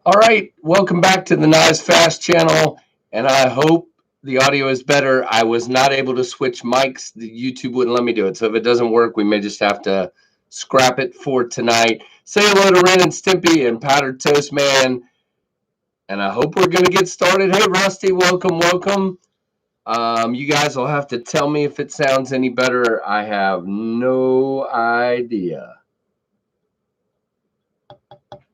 All right, welcome back to the KnivesFAST channel, and I hope the audio is better. I was not able to switch mics. The YouTube wouldn't let me do it, so if it doesn't work, we may just have to scrap it for tonight. Say hello to Ren and Stimpy and Powdered Toast Man, and I hope we're going to get started. Hey, Rusty, welcome, welcome. You guys will have to tell me if it sounds any better. I have no idea.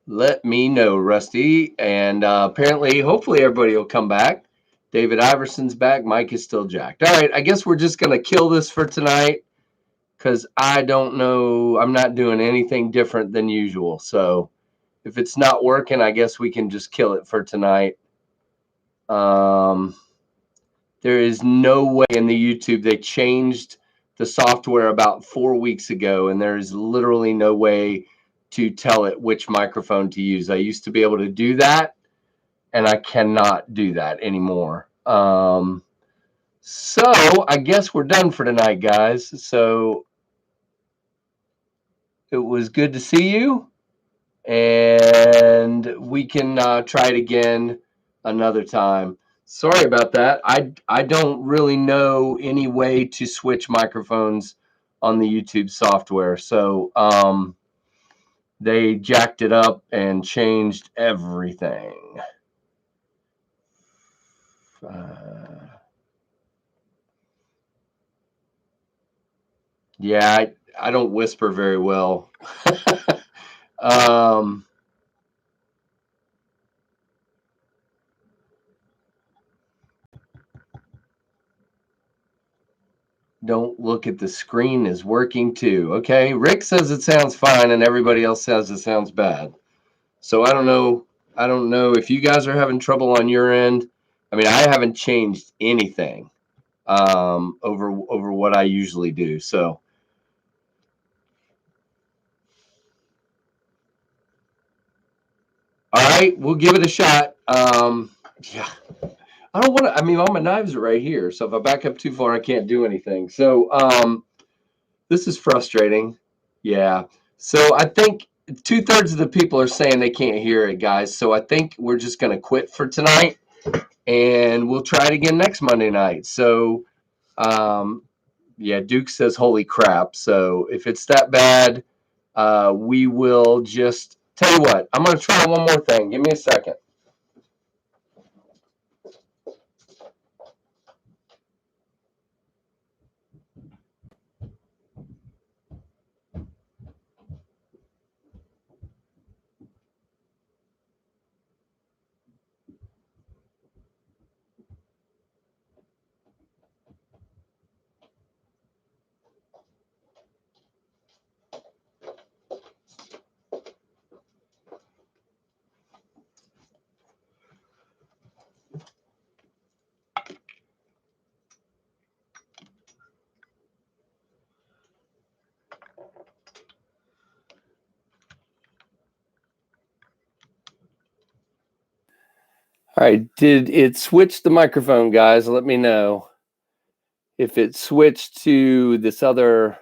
Let me know, Rusty. And apparently, hopefully, everybody will come back. David Iverson's back. Mike is still jacked. All right, I guess we're just going to kill this for tonight because I don't know. I'm not doing anything different than usual. So if it's not working, I guess we can just kill it for tonight. There is no way in the YouTube. They changed the software about 4 weeks ago, and there is literally no way to tell it which microphone to use. I used to be able to do that, and I cannot do that anymore. So I guess we're done for tonight, guys. So it was good to see you, and we can try it again another time. Sorry about that. I don't really know any way to switch microphones on the YouTube software. So they jacked it up and changed everything. Yeah, I don't whisper very well. Don't look at the screen is working too. Okay, Rick says it sounds fine and everybody else says it sounds bad. So I don't know. I don't know if you guys are having trouble on your end. I mean, I haven't changed anything over what I usually do. So all right, we'll give it a shot. Yeah. I don't want to. I mean, all my knives are right here. So if I back up too far, I can't do anything. So this is frustrating. Yeah. So I think 2/3 of the people are saying they can't hear it, guys. So I think we're just going to quit for tonight, and we'll try it again next Monday night. So, yeah, Duke says, "Holy crap!" So if it's that bad, we will just tell you what. I'm going to try one more thing. Give me a second. All right, did it switch the microphone, guys? Let me know if it switched to this other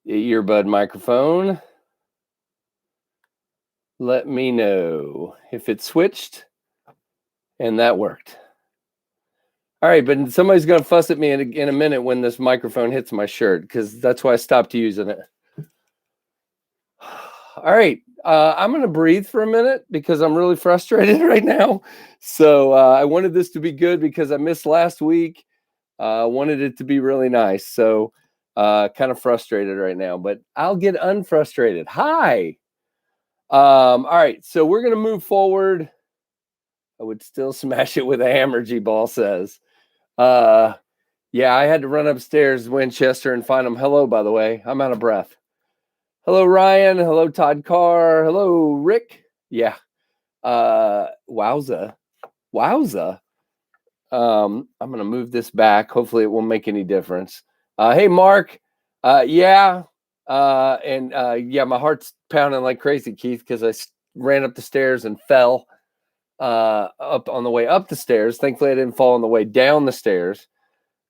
earbud microphone. Let me know if it switched and that worked. All right, but somebody's going to fuss at me in a minute when this microphone hits my shirt because that's why I stopped using it. All right, I'm going to breathe for a minute because I'm really frustrated right now. So I wanted this to be good because I missed last week. I wanted it to be really nice. So kind of frustrated right now, but I'll get unfrustrated. Hi. All right, so we're going to move forward. I would still smash it with a hammer, G-Ball says. Yeah, I had to run upstairs to Winchester and find them. Hello, by the way. I'm out of breath. Hello, Ryan. Hello, Todd Carr. Hello, Rick. Yeah. Wowza. Wowza. I'm going to move this back. Hopefully it won't make any difference. Hey, Mark. Yeah. Yeah, my heart's pounding like crazy, Keith, because I ran up the stairs and fell up on the way up the stairs. Thankfully, I didn't fall on the way down the stairs.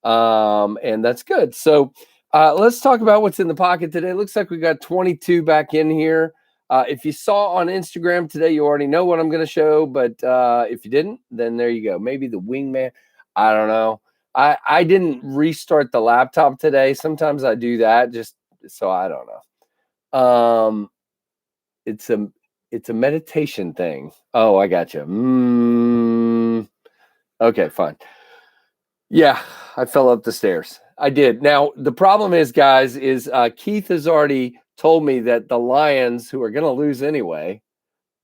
And that's good. So let's talk about what's in the pocket today. It looks like we got 22 back in here. If you saw on Instagram today, you already know what I'm going to show. But if you didn't, then there you go. Maybe the wingman. I don't know. I didn't restart the laptop today. Sometimes I do that just so I don't know. It's a meditation thing. Oh, I got you. Okay, fine. Yeah, I fell up the stairs. I did. Now, the problem is, guys, is Keith has already told me that the Lions, who are going to lose anyway,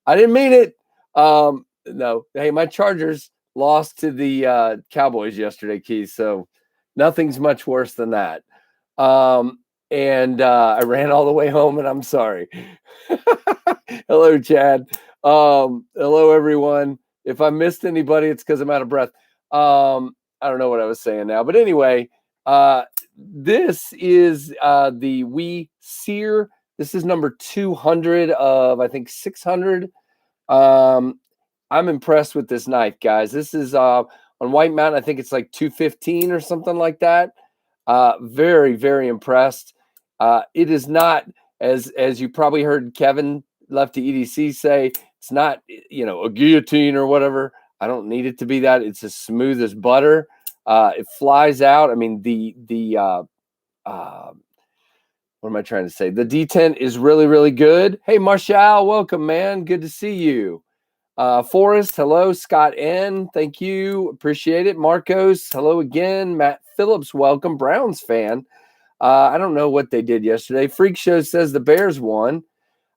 I didn't mean it. No, hey, my Chargers lost to the Cowboys yesterday, Keith. So nothing's much worse than that. And I ran all the way home, and I'm sorry. Hello, Chad. Hello, everyone. If I missed anybody, it's because I'm out of breath. I don't know what I was saying now, but anyway, this is the We Sear. This is number 200 of, I think, 600. I'm impressed with this knife, guys. This is on White Mountain. I think it's like 215 or something like that. Very, very impressed. It is not, as you probably heard Kevin Lefty EDC say, it's not, a guillotine or whatever. I don't need it to be that. It's as smooth as butter. It flies out. I mean, what am I trying to say? The detent is really, really good. Hey, Marshall, welcome, man. Good to see you. Forrest, hello. Scott N, thank you. Appreciate it. Marcos, hello again. Matt Phillips, welcome. Browns fan. I don't know what they did yesterday. Freak Show says the Bears won.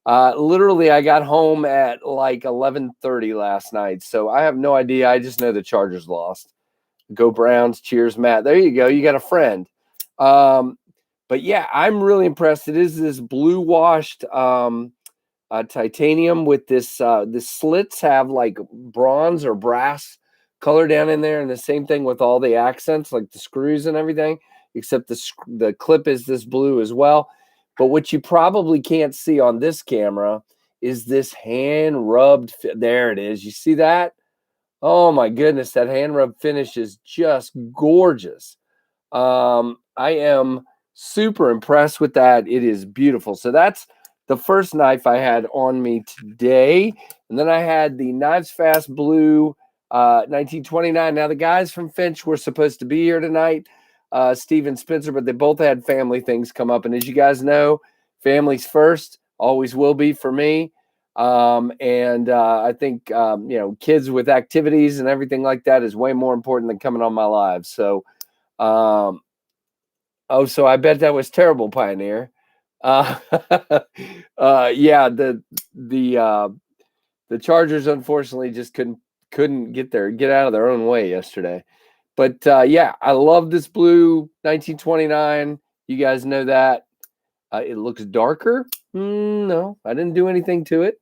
Literally, I got home at like 11:30 last night, so I have no idea. I just know the Chargers lost. Go Browns. Cheers, Matt. There you go. You got a friend. But yeah, I'm really impressed. It is this blue washed titanium with this. The slits have like bronze or brass color down in there, and the same thing with all the accents, like the screws and everything. Except the clip is this blue as well. But what you probably can't see on this camera is this hand rubbed. There it is. You see that? Oh my goodness, that hand rub finish is just gorgeous. I am super impressed with that. It is beautiful. So that's the first knife I had on me today. And then I had the KnivesFAST Blue 1929. Now, the guys from Finch were supposed to be here tonight, Steve and Spencer, but they both had family things come up. And as you guys know, family's first, always will be for me. I think, kids with activities and everything like that is way more important than coming on my live. So, so I bet that was terrible, Pioneer. Yeah, the Chargers unfortunately just couldn't get out of their own way yesterday. But yeah, I love this blue 1929. You guys know that. It looks darker. No, I didn't do anything to it.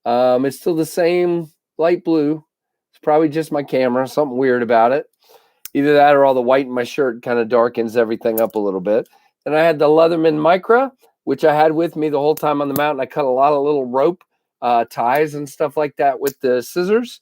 It's still the same light blue. It's probably just my camera, something weird about it. Either that or all the white in my shirt kind of darkens everything up a little bit. And I had the Leatherman Micra, which I had with me the whole time on the mountain. I cut a lot of little rope ties and stuff like that with the scissors.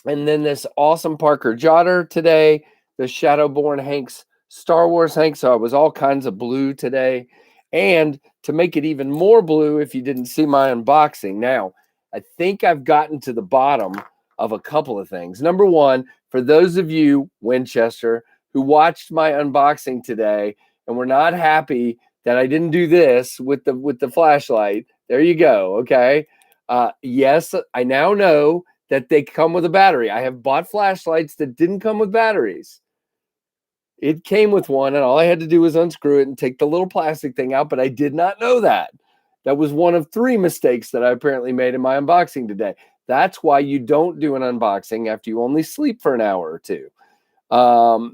And then this awesome Parker Jotter today, the Shadowborn Hanks Star Wars Hank. So it was all kinds of blue today. And to make it even more blue, if you didn't see my unboxing, now I think I've gotten to the bottom of a couple of things. Number one, for those of you, Winchester, who watched my unboxing today and were not happy that I didn't do this with the flashlight, there you go. Okay. Yes, I now know that they come with a battery. I have bought flashlights that didn't come with batteries. It came with one, and all I had to do was unscrew it and take the little plastic thing out, but I did not know that. That was one of 3 mistakes that I apparently made in my unboxing today. That's why you don't do an unboxing after you only sleep for an hour or two.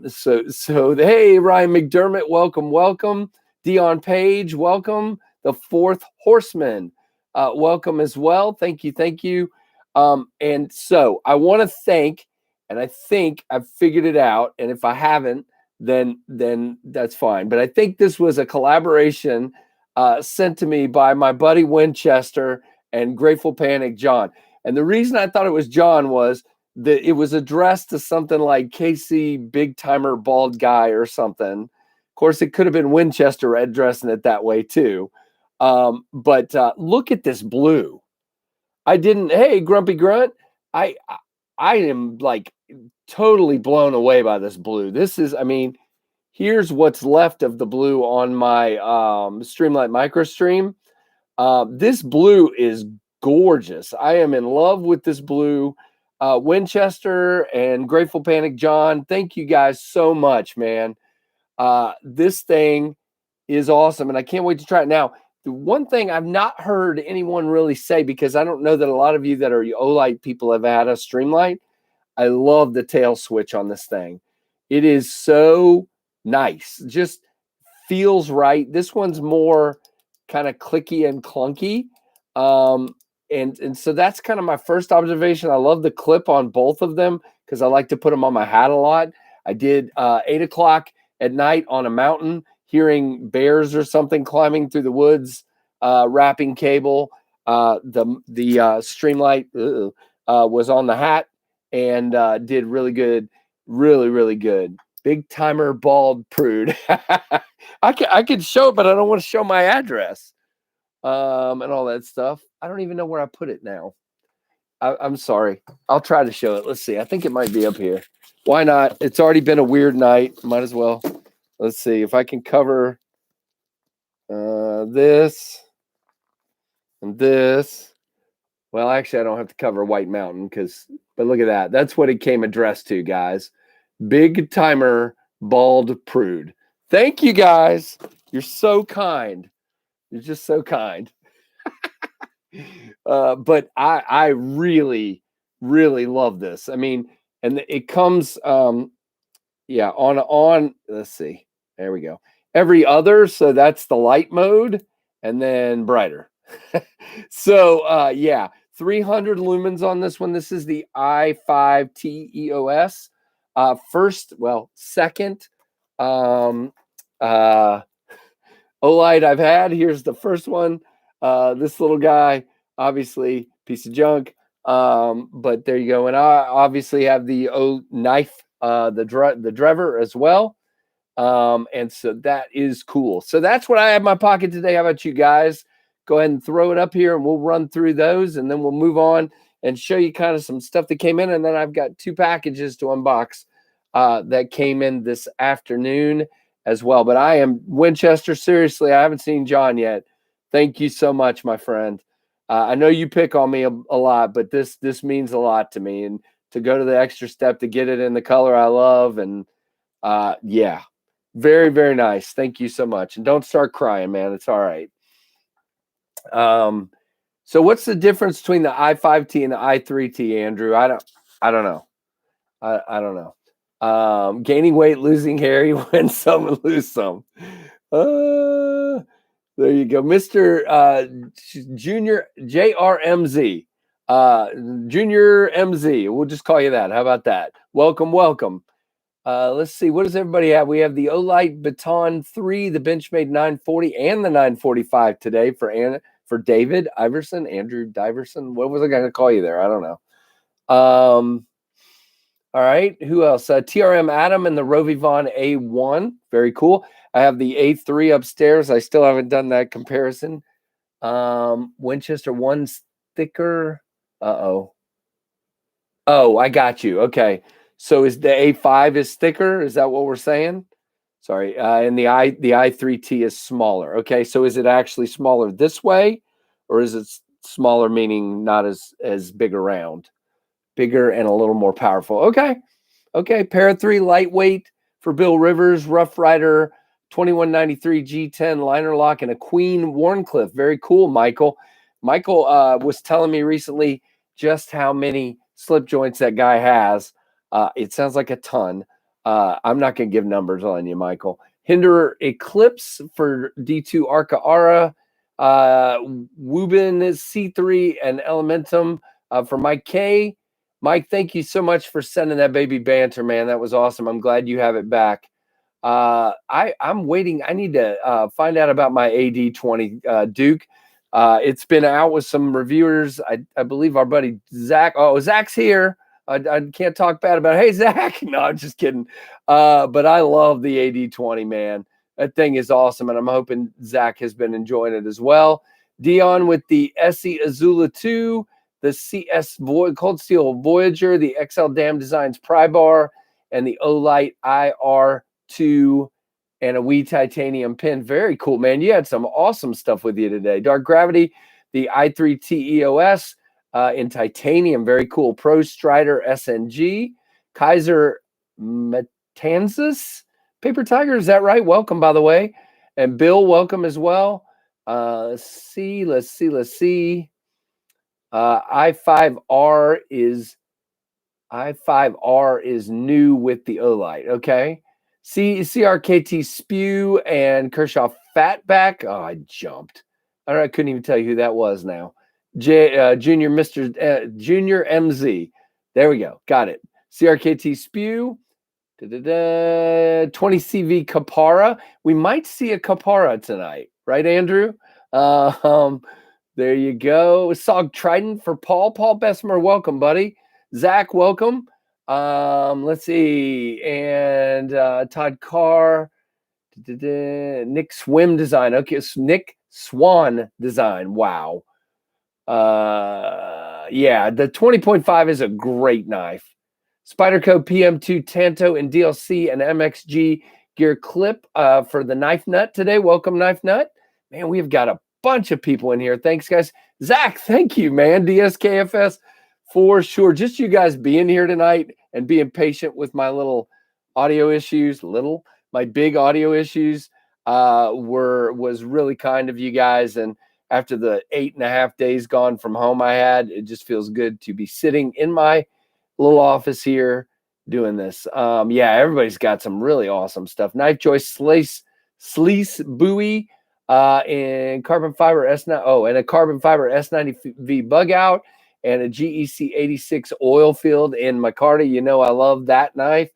So hey, Ryan McDermott, welcome. Dion Page, welcome. The Fourth Horseman, welcome as well. Thank you. And so I want to thank, and I think I've figured it out, and if I haven't, then that's fine. But I think this was a collaboration sent to me by my buddy Winchester and Grateful Panic John. And the reason I thought it was John was that it was addressed to something like Casey Big Timer Bald Guy or something. Of course, it could have been Winchester addressing it that way too. But look at this blue. Hey, Grumpy Grunt. I am like totally blown away by this blue. This is, I mean, here's what's left of the blue on my Streamlight MicroStream. This blue is gorgeous. I am in love with this blue. Winchester and Grateful Panic John, thank you guys so much, man. This thing is awesome, and I can't wait to try it. Now, the one thing I've not heard anyone really say, because I don't know that a lot of you that are Olight people have had a Streamlight, I love the tail switch on this thing. It is so nice. Just feels right. This one's more kind of clicky and clunky. And so that's kind of my first observation. I love the clip on both of them because I like to put them on my hat a lot. I did 8 o'clock at night on a mountain, hearing bears or something climbing through the woods, wrapping cable. The Streamlight was on the hat and did really good, really good. Big timer bald prude. I could show it, but I don't want to show my address and all that stuff. I don't even know where I put it now. I'm sorry. I'll try to show it. Let's see. I think it might be up here. Why not? It's already been a weird night. Might as well. Let's see if I can cover this and this. Well, actually, I don't have to cover White Mountain but look at that. That's what it came addressed to, guys. Big timer bald prude. Thank you, guys. You're so kind. You're just so kind. But I really love this. I mean, and it comes on let's see. There we go. Every other, so that's the light mode, and then brighter. So yeah, 300 lumens on this one. This is the i5 TEOS. Second Olight I've had. Here's the first one. This little guy, obviously piece of junk, but there you go. And I obviously have the knife, the driver as well. And so that is cool. So that's what I have in my pocket today. How about you guys? Go ahead and throw it up here and we'll run through those, and then we'll move on and show you kind of some stuff that came in. And then I've got 2 packages to unbox that came in this afternoon as well. But I am Winchester. Seriously, I haven't seen John yet. Thank you so much, my friend. I know you pick on me a lot, but this means a lot to me, and to go to the extra step to get it in the color I love. And yeah, very, very nice. Thank you so much. And don't start crying, man. It's all right. So what's the difference between the i5T and the i3T, Andrew? I don't know. I don't know. Gaining weight, losing hair, you win some and lose some. There you go. Mr. Junior JRMZ. Junior MZ. We'll just call you that. How about that? Welcome. Let's see. What does everybody have? We have the Olight Baton 3, the Benchmade 940, and the 945 today for David Iverson, Andrew Diverson. What was I going to call you there? I don't know. All right. Who else? TRM Adam and the Rovivon A1. Very cool. I have the A3 upstairs. I still haven't done that comparison. Winchester 1's thicker. Oh, I got you. Okay. So is the A5 is thicker? Is that what we're saying? Sorry. And the i3T is smaller. Okay. So is it actually smaller this way, or is it smaller meaning not as big around? Bigger and a little more powerful. Okay. Para 3 lightweight for Bill Rivers, Rough Rider 2193 G10 liner lock, and a Queen Warncliffe. Very cool, Michael. Michael was telling me recently just how many slip joints that guy has. It sounds like a ton. I'm not going to give numbers on you, Michael. Hinder Eclipse for D2 Arca Ara. Wubin C3 and Elementum for Mike K. Mike, thank you so much for sending that baby banter, man. That was awesome. I'm glad you have it back. I'm waiting. I need to find out about my AD20 Duke. It's been out with some reviewers. I believe our buddy Zach. Oh, Zach's here. I can't talk bad about it. Hey, Zach. No, I'm just kidding. But I love the AD20, man. That thing is awesome, and I'm hoping Zach has been enjoying it as well. Dion with the SE Azula 2, the CS Cold Steel Voyager, the XL Dam Designs Pry Bar, and the Olight IR2, and a wee titanium pin. Very cool, man. You had some awesome stuff with you today. Dark Gravity, the i3 TEOS in titanium. Very cool. Pro Strider SNG. Kaiser Matanzas. Paper Tiger, is that right? Welcome, by the way. And Bill, welcome as well. Let's see. I5R is new with the Olight. Okay. CRKT Spew and Kershaw Fatback. Oh, I jumped. I couldn't even tell you who that was now. Junior MZ. There we go. Got it. CRKT Spew. 20 CV Kapara. We might see a Kapara tonight, right, Andrew? There you go. Sog Trident for Paul. Paul Bessemer, welcome, buddy. Zach, welcome. Let's see. And Todd Carr. Nick Swim Design. Okay, it's Nick Swan Design. Wow. Yeah, the 20.5 is a great knife. Spyderco PM2 Tanto and DLC and MXG gear clip for the Knife Nut today. Welcome, Knife Nut. Man, we've got a bunch of people in here. Thanks, guys. Zach, thank you, man. DSKFS for sure. Just you guys being here tonight and being patient with my little audio issues. My big audio issues was really kind of you guys. And after the 8.5 days gone from home I had, it just feels good to be sitting in my little office here doing this. Yeah, everybody's got some really awesome stuff. Knife joist sleece buoy and carbon fiber S9. Oh, and a carbon fiber S90V bug out and a GEC 86 oil field in Micarta. You know I love that knife.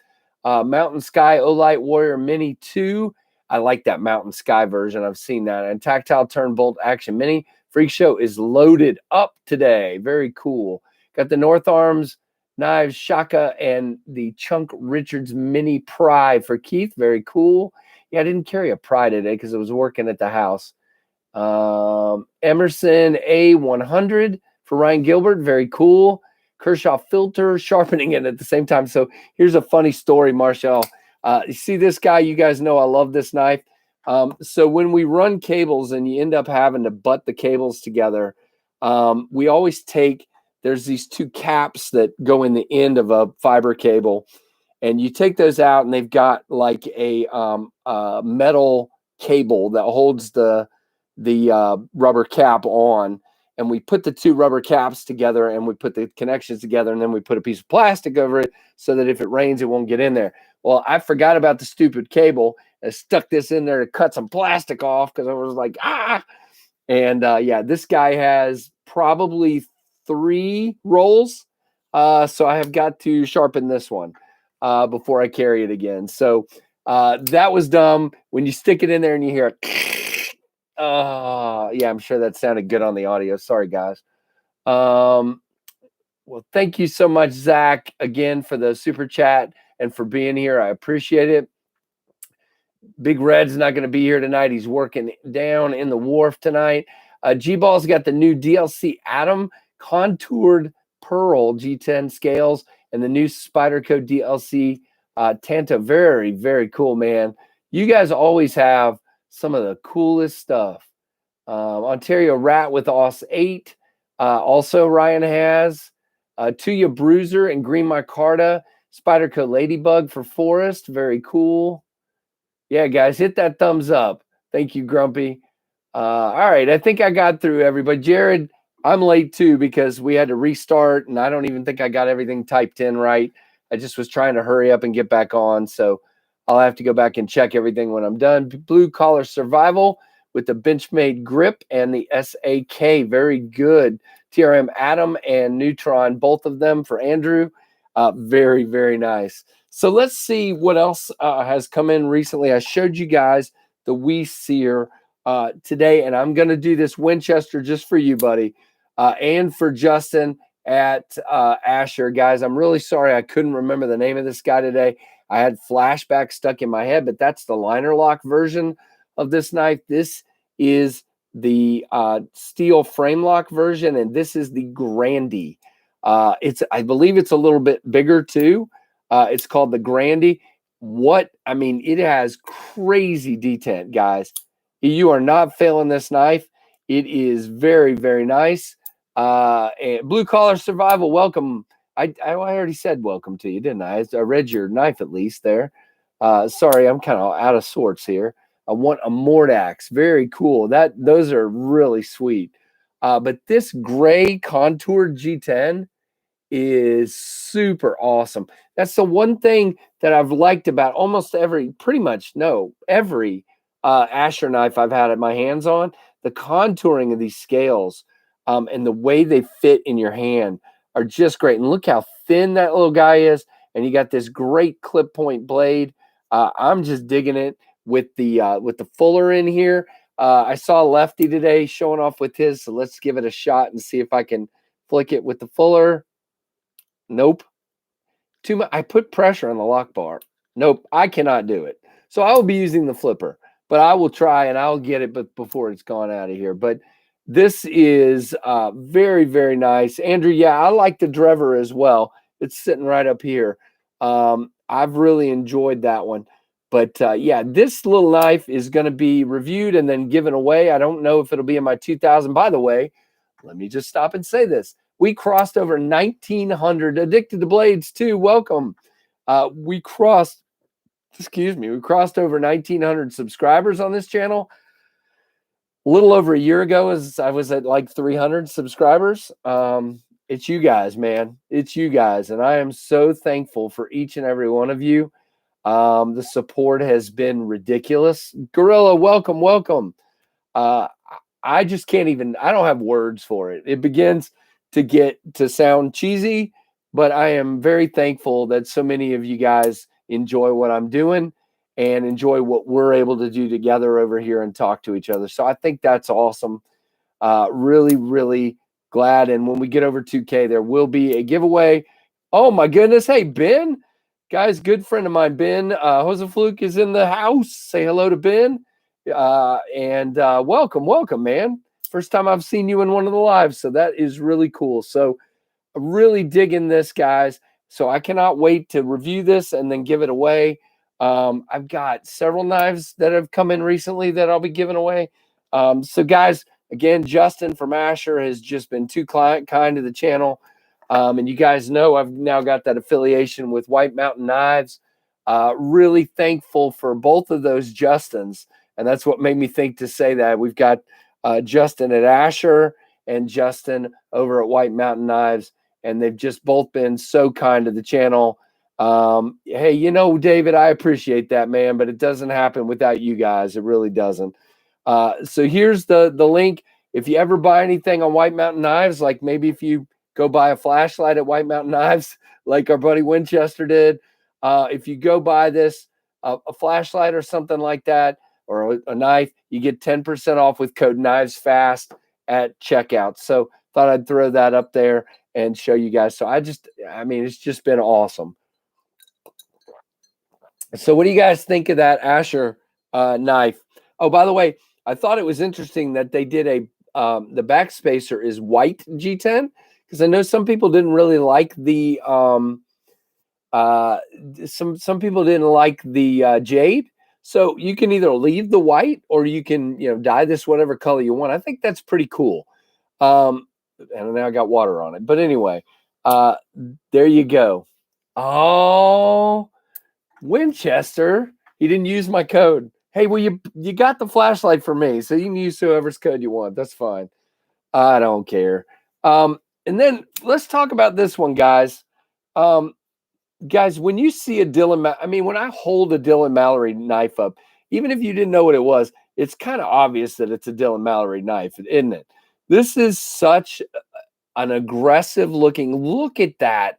Mountain Sky Olight Warrior Mini 2. I like that Mountain Sky version. I've seen that. And Tactile Turn Bolt Action Mini. Freak Show is loaded up today. Very cool. Got the North Arms Knives Shaka and the Chunk Richards Mini Pry for Keith. Very cool. Yeah, I didn't carry a Pry today because I was working at the house. Emerson A100 for Ryan Gilbert. Very cool. Kershaw filter, sharpening it at the same time. So here's a funny story, Marshall. You see this guy? You guys know I love this knife. So when we run cables and you end up having to butt the cables together, we always take, there's these two caps that go in the end of a fiber cable, and you take those out and they've got like a metal cable that holds the rubber cap on. And we put the two rubber caps together and we put the connections together, and then we put a piece of plastic over it so that if it rains, it won't get in there. Well, I forgot about the stupid cable and stuck this in there to cut some plastic off because I was like, And yeah, this guy has probably 3 rolls. So I have got to sharpen this one before I carry it again. So that was dumb. When you stick it in there and you hear yeah, I'm sure that sounded good on the audio. Sorry, guys. Well, thank you so much, Zach, again for the super chat and for being here. I appreciate it. Big Red's not going to be here tonight. He's working down in the wharf tonight. G-Ball's got the new DLC Atom contoured pearl G10 scales and the new Spyderco DLC Tanto. Very, very cool, man. You guys always have some of the coolest stuff. Ontario Rat with OS 8. Also, Ryan has Tuya Bruiser and Green Micarta. Spyderco Ladybug for Forest. Very cool. Yeah, guys, hit that thumbs up. Thank you, Grumpy. All right, I think I got through everybody. Jared, I'm late too because we had to restart, and I don't even think I got everything typed in right. I just was trying to hurry up and get back on, so I'll have to go back and check everything when I'm done. Blue Collar Survival with the Benchmade grip and the SAK. Very good. TRM Atom and Neutron, both of them for Andrew. Very, very nice. So let's see what else has come in recently. I showed you guys the Wee Seer today, and I'm going to do this Winchester just for you, buddy, and for Justin at Asher. Guys, I'm really sorry I couldn't remember the name of this guy today. I had flashbacks stuck in my head, but that's the liner lock version of this knife. This is the steel frame lock version, and this is the Grandie. I believe it's a little bit bigger too. It's called the Grandie. It has crazy detent, guys. You are not failing this knife. It is very, very nice. And Blue Collar Survival, welcome. I already said welcome to you, didn't I? I read your knife at least there. Sorry, I'm kind of out of sorts here. I want a Mordax. Very cool. Those are really sweet. But this gray contoured G10 is super awesome. That's the one thing that I've liked about every Asher knife I've had my hands on. The contouring of these scales and the way they fit in your hand are just great. And look how thin that little guy is. And you got this great clip point blade. I'm just digging it with the Fuller in here. I saw Lefty today showing off with his, so let's give it a shot and see if I can flick it with the Fuller. Nope. Too much. I put pressure on the lock bar. Nope. I cannot do it. So I will be using the flipper, but I will try and I'll get it before it's gone out of here. But this is very, very nice. Andrew, yeah, I like the Drever as well. It's sitting right up here. I've really enjoyed that one. But yeah, this little knife is going to be reviewed and then given away. I don't know if it'll be in my 2000. By the way, let me just stop and say this. We crossed over 1,900 Addicted to Blades too. Welcome. We crossed over 1,900 subscribers on this channel. A little over a year ago, as I was at like 300 subscribers. It's you guys, man. It's you guys. And I am so thankful for each and every one of you. The support has been ridiculous. Gorilla, welcome, welcome. I just can't even, I don't have words for it. It begins to sound cheesy, but I am very thankful that so many of you guys enjoy what I'm doing and enjoy what we're able to do together over here and talk to each other. So I think that's awesome. Really, really glad. And when we get over 2K, there will be a giveaway. Oh my goodness. Hey, Ben, guys, good friend of mine, Ben Hosefluke is in the house. Say hello to Ben. And welcome, man. First time I've seen you in one of the lives, so that is really cool. So really digging this, guys. So I cannot wait to review this and then give it away. I've got several knives that have come in recently that I'll be giving away. So guys, again, Justin from Asher has just been too kind to the channel. And you guys know I've now got that affiliation with White Mountain Knives. Really thankful for both of those Justins. And that's what made me think to say that. We've got Justin at Asher and Justin over at White Mountain Knives, and they've just both been so kind to the channel. Hey, David, I appreciate that, man, but it doesn't happen without you guys. It really doesn't. So here's the link. If you ever buy anything on White Mountain Knives, like maybe if you go buy a flashlight at White Mountain Knives, like our buddy Winchester did, if you go buy this, a flashlight or something like that, or a knife, you get 10% off with code KnivesFAST at checkout. So thought I'd throw that up there and show you guys. So it's just been awesome. So what do you guys think of that Asher knife? Oh, by the way, I thought it was interesting that they did the back spacer is white G10, because I know some people didn't really like the some people didn't like the jade. So you can either leave the white or you can, dye this whatever color you want. I think that's pretty cool. And now I got water on it. But anyway, there you go. Oh, Winchester. He didn't use my code. Hey, well, you got the flashlight for me, so you can use whoever's code you want. That's fine. I don't care. And then let's talk about this one, guys. Guys, when you see when I hold a Dylan Mallory knife up, even if you didn't know what it was, it's kind of obvious that it's a Dylan Mallory knife, isn't it? This is such an aggressive looking, look at that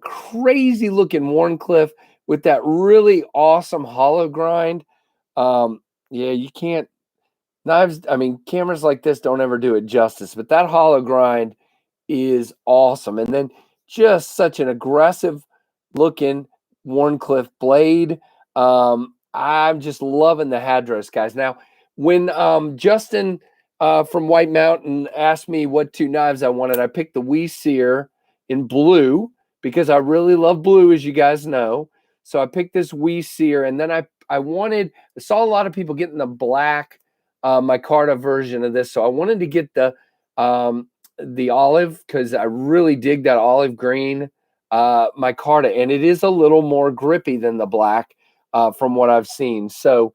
crazy looking Warncliffe with that really awesome hollow grind. Yeah, you can't, cameras like this don't ever do it justice, but that hollow grind is awesome. And then just such an aggressive looking Wharncliffe blade. I'm just loving the Hadros, guys. Now, when Justin from White Mountain asked me what 2 knives I wanted, I picked the Wee Sear in blue because I really love blue, as you guys know. So I picked this Wee Sear, and then I saw a lot of people getting the black micarta version of this, so I wanted to get the olive because I really dig that olive green micarta, and it is a little more grippy than the black from what I've seen. So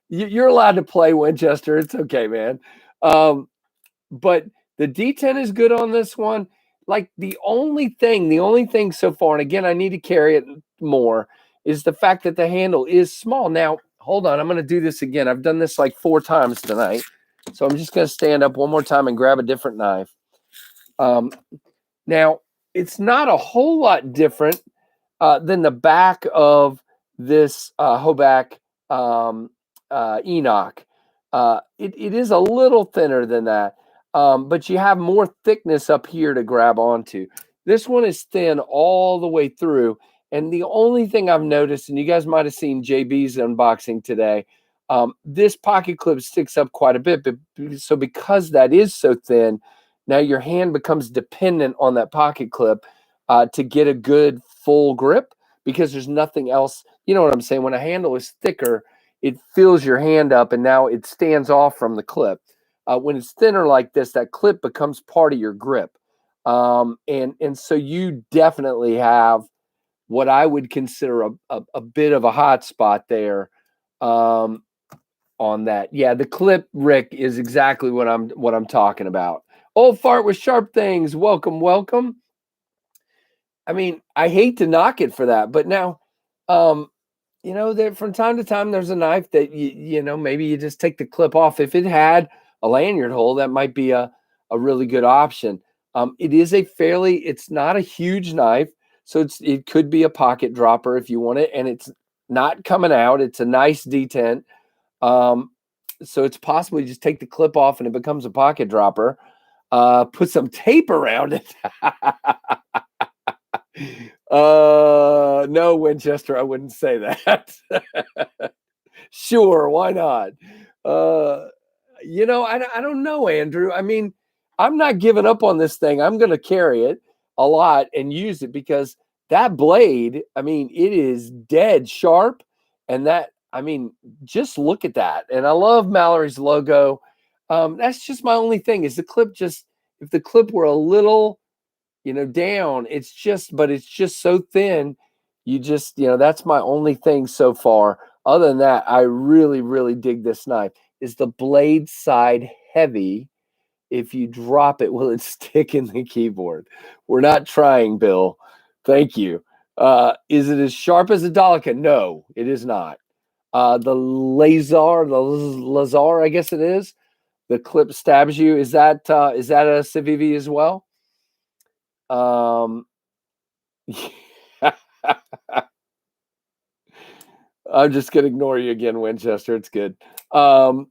you're allowed to play, Winchester. It's okay, man. But the D10 is good on this one. Like the only thing so far, and again, I need to carry it more, is the fact that the handle is small. Now, hold on. I'm going to do this again. I've done this like 4 times tonight. So I'm just going to stand up one more time and grab a different knife. Now, it's not a whole lot different than the back of this Hoback Enoch. It is a little thinner than that, but you have more thickness up here to grab onto. This one is thin all the way through. And the only thing I've noticed, and you guys might have seen JB's unboxing today, this pocket clip sticks up quite a bit. But so because that is so thin, now your hand becomes dependent on that pocket clip to get a good full grip because there's nothing else. You know what I'm saying? When a handle is thicker, it fills your hand up and now it stands off from the clip. When it's thinner like this, that clip becomes part of your grip. And so you definitely have what I would consider a bit of a hot spot there on that. Yeah, the clip, Rick, is exactly what I'm talking about. Old Fart with Sharp Things, welcome, welcome. I mean, I hate to knock it for that, but now, you know, that from time to time, there's a knife that you know, maybe you just take the clip off. If it had a lanyard hole, that might be a really good option. It is it's not a huge knife, so it could be a pocket dropper if you want it, and it's not coming out. It's a nice detent. So it's possible you just take the clip off and it becomes a pocket dropper. Put some tape around it. No, Winchester, I wouldn't say that. Sure, why not? You know, I don't know, Andrew. I mean, I'm not giving up on this thing. I'm going to carry it a lot and use it because that blade, I mean, it is dead sharp. And that, I mean, just look at that. And I love Mallory's logo. That's just my only thing is the clip if the clip were a little, you know, down, but it's just so thin. You know, that's my only thing so far. Other than that, I really, really dig this knife. Is the blade side heavy? If you drop it, will it stick in the keyboard? We're not trying, Bill. Thank you. Is it as sharp as a Dolica? No, it is not. The Lazar, I guess it is. The clip stabs you. Is that a Civivi as well? I'm just gonna ignore you again, Winchester. It's good. There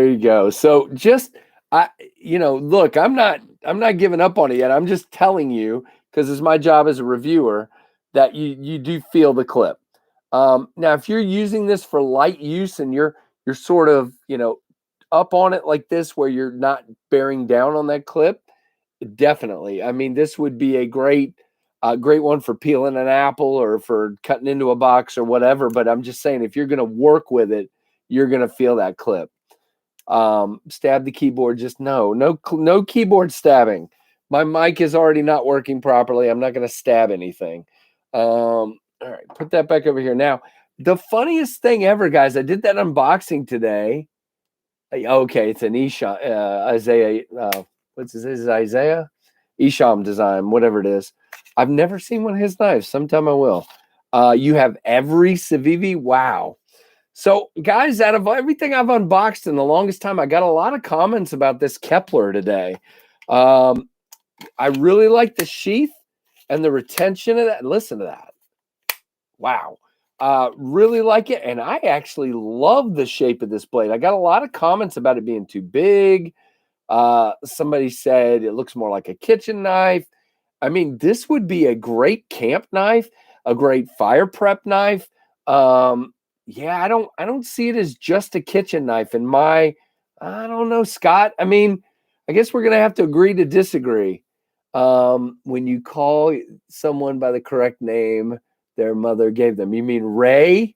you go. So you know, look, I'm not giving up on it yet. I'm just telling you because it's my job as a reviewer that you do feel the clip. Now, if you're using this for light use and you're sort of, you know, up on it like this where you're not bearing down on that clip, definitely. I mean, this would be a great one for peeling an apple or for cutting into a box or whatever. But I'm just saying, if you're going to work with it, you're going to feel that clip. Stab the keyboard. Just no keyboard stabbing. My mic is already not working properly. I'm not going to stab anything. All right, put that back over here. Now, the funniest thing ever, guys, I did that unboxing today. Okay, it's an Isaiah. What's his name? Isaiah? Isham design, whatever it is. I've never seen one of his knives. Sometime I will. You have every Civivi. Wow. So, guys, out of everything I've unboxed in the longest time, I got a lot of comments about this Kepler today. I really like the sheath and the retention of that. Listen to that. Wow. Really like it. And I actually love the shape of this blade. I got a lot of comments about it being too big. Somebody said it looks more like a kitchen knife. I mean, this would be a great camp knife, a great fire prep knife. Yeah, I don't see it as just a kitchen knife in my, I don't know, Scott. I mean, I guess we're gonna have to agree to disagree. When you call someone by the correct name their mother gave them, you mean Ray?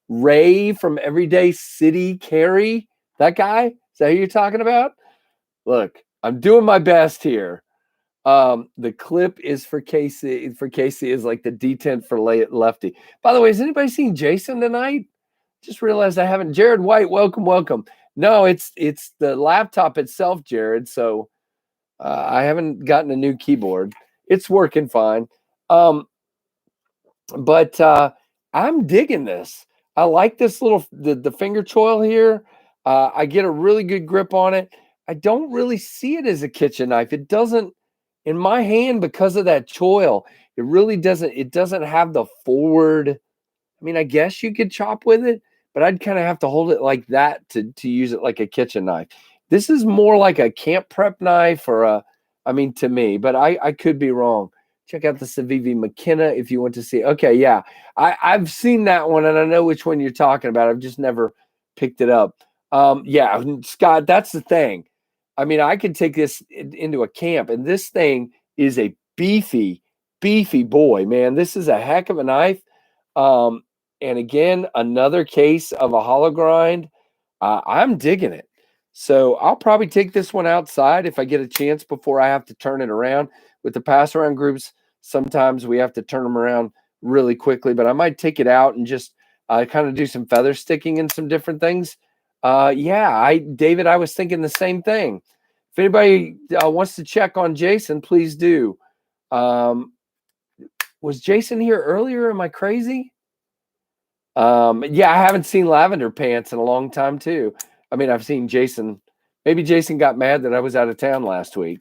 Ray from Everyday City Carry? That guy? Is that who you're talking about? Look, I'm doing my best here. The clip is for Casey. For Casey is like the D10 for Lefty. By the way, has anybody seen Jason tonight? Just realized I haven't. Jared White, welcome, welcome. No, it's the laptop itself, Jared. So I haven't gotten a new keyboard. It's working fine. But I'm digging this. I like this little the finger choil here. I get a really good grip on it. I don't really see it as a kitchen knife. It doesn't in my hand because of that choil. It really doesn't. It doesn't have the forward. I mean, I guess you could chop with it, but I'd kind of have to hold it like that to use it like a kitchen knife. This is more like a camp prep knife or a. I mean, to me, but I could be wrong. Check out the Civivi McKenna if you want to see. Okay, yeah, I've seen that one and I know which one you're talking about. I've just never picked it up. Yeah, Scott, that's the thing. I mean, I could take this into a camp, and this thing is a beefy, beefy boy, man. This is a heck of a knife. And again, another case of a hollow grind. I'm digging it. So I'll probably take this one outside if I get a chance before I have to turn it around. With the pass around groups, sometimes we have to turn them around really quickly, but I might take it out and just kind of do some feather sticking and some different things. Yeah, David, I was thinking the same thing. If anybody wants to check on Jason, please do. Was Jason here earlier? Am I crazy? Yeah, I haven't seen Lavender Pants in a long time too. I mean, I've seen Jason. Maybe Jason got mad that I was out of town last week.